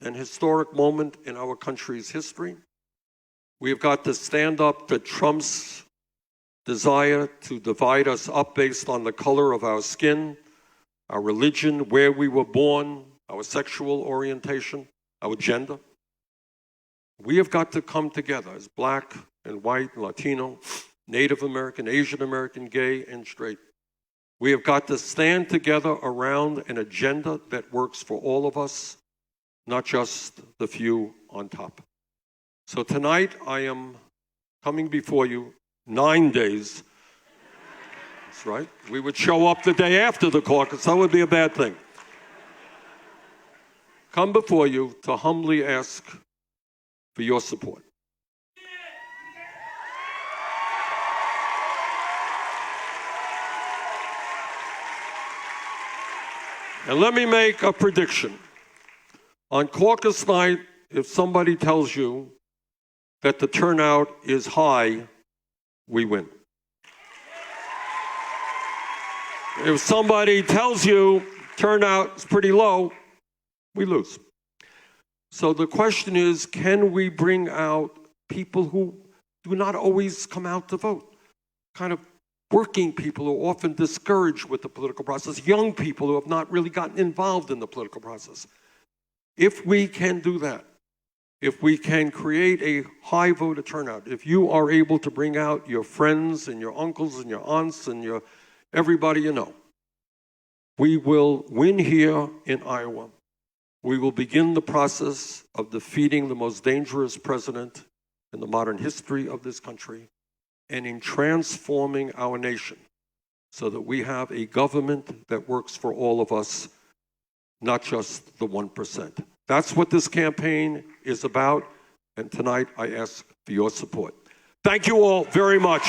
an historic moment in our country's history. We have got to stand up to Trump's desire to divide us up based on the color of our skin, our religion, where we were born, our sexual orientation, our gender. We have got to come together as black and white, Latino, Native American, Asian American, gay and straight. We have got to stand together around an agenda that works for all of us, not just the few on top. So tonight I am coming before you 9 days. That's right. We would show up the day after the caucus. That would be a bad thing. Come before you to humbly ask for your support. And let me make a prediction. On caucus night, if somebody tells you that the turnout is high, we win. If somebody tells you turnout is pretty low, we lose. So the question is, can we bring out people who do not always come out to vote? Kind of working people who are often discouraged with the political process, young people who have not really gotten involved in the political process. If we can do that, if we can create a high voter turnout, if you are able to bring out your friends and your uncles and your aunts and your everybody you know, we will win here in Iowa. We will begin the process of defeating the most dangerous president in the modern history of this country and in transforming our nation so that we have a government that works for all of us, not just the 1%. That's what this campaign is about, and tonight I ask for your support. Thank you all very much.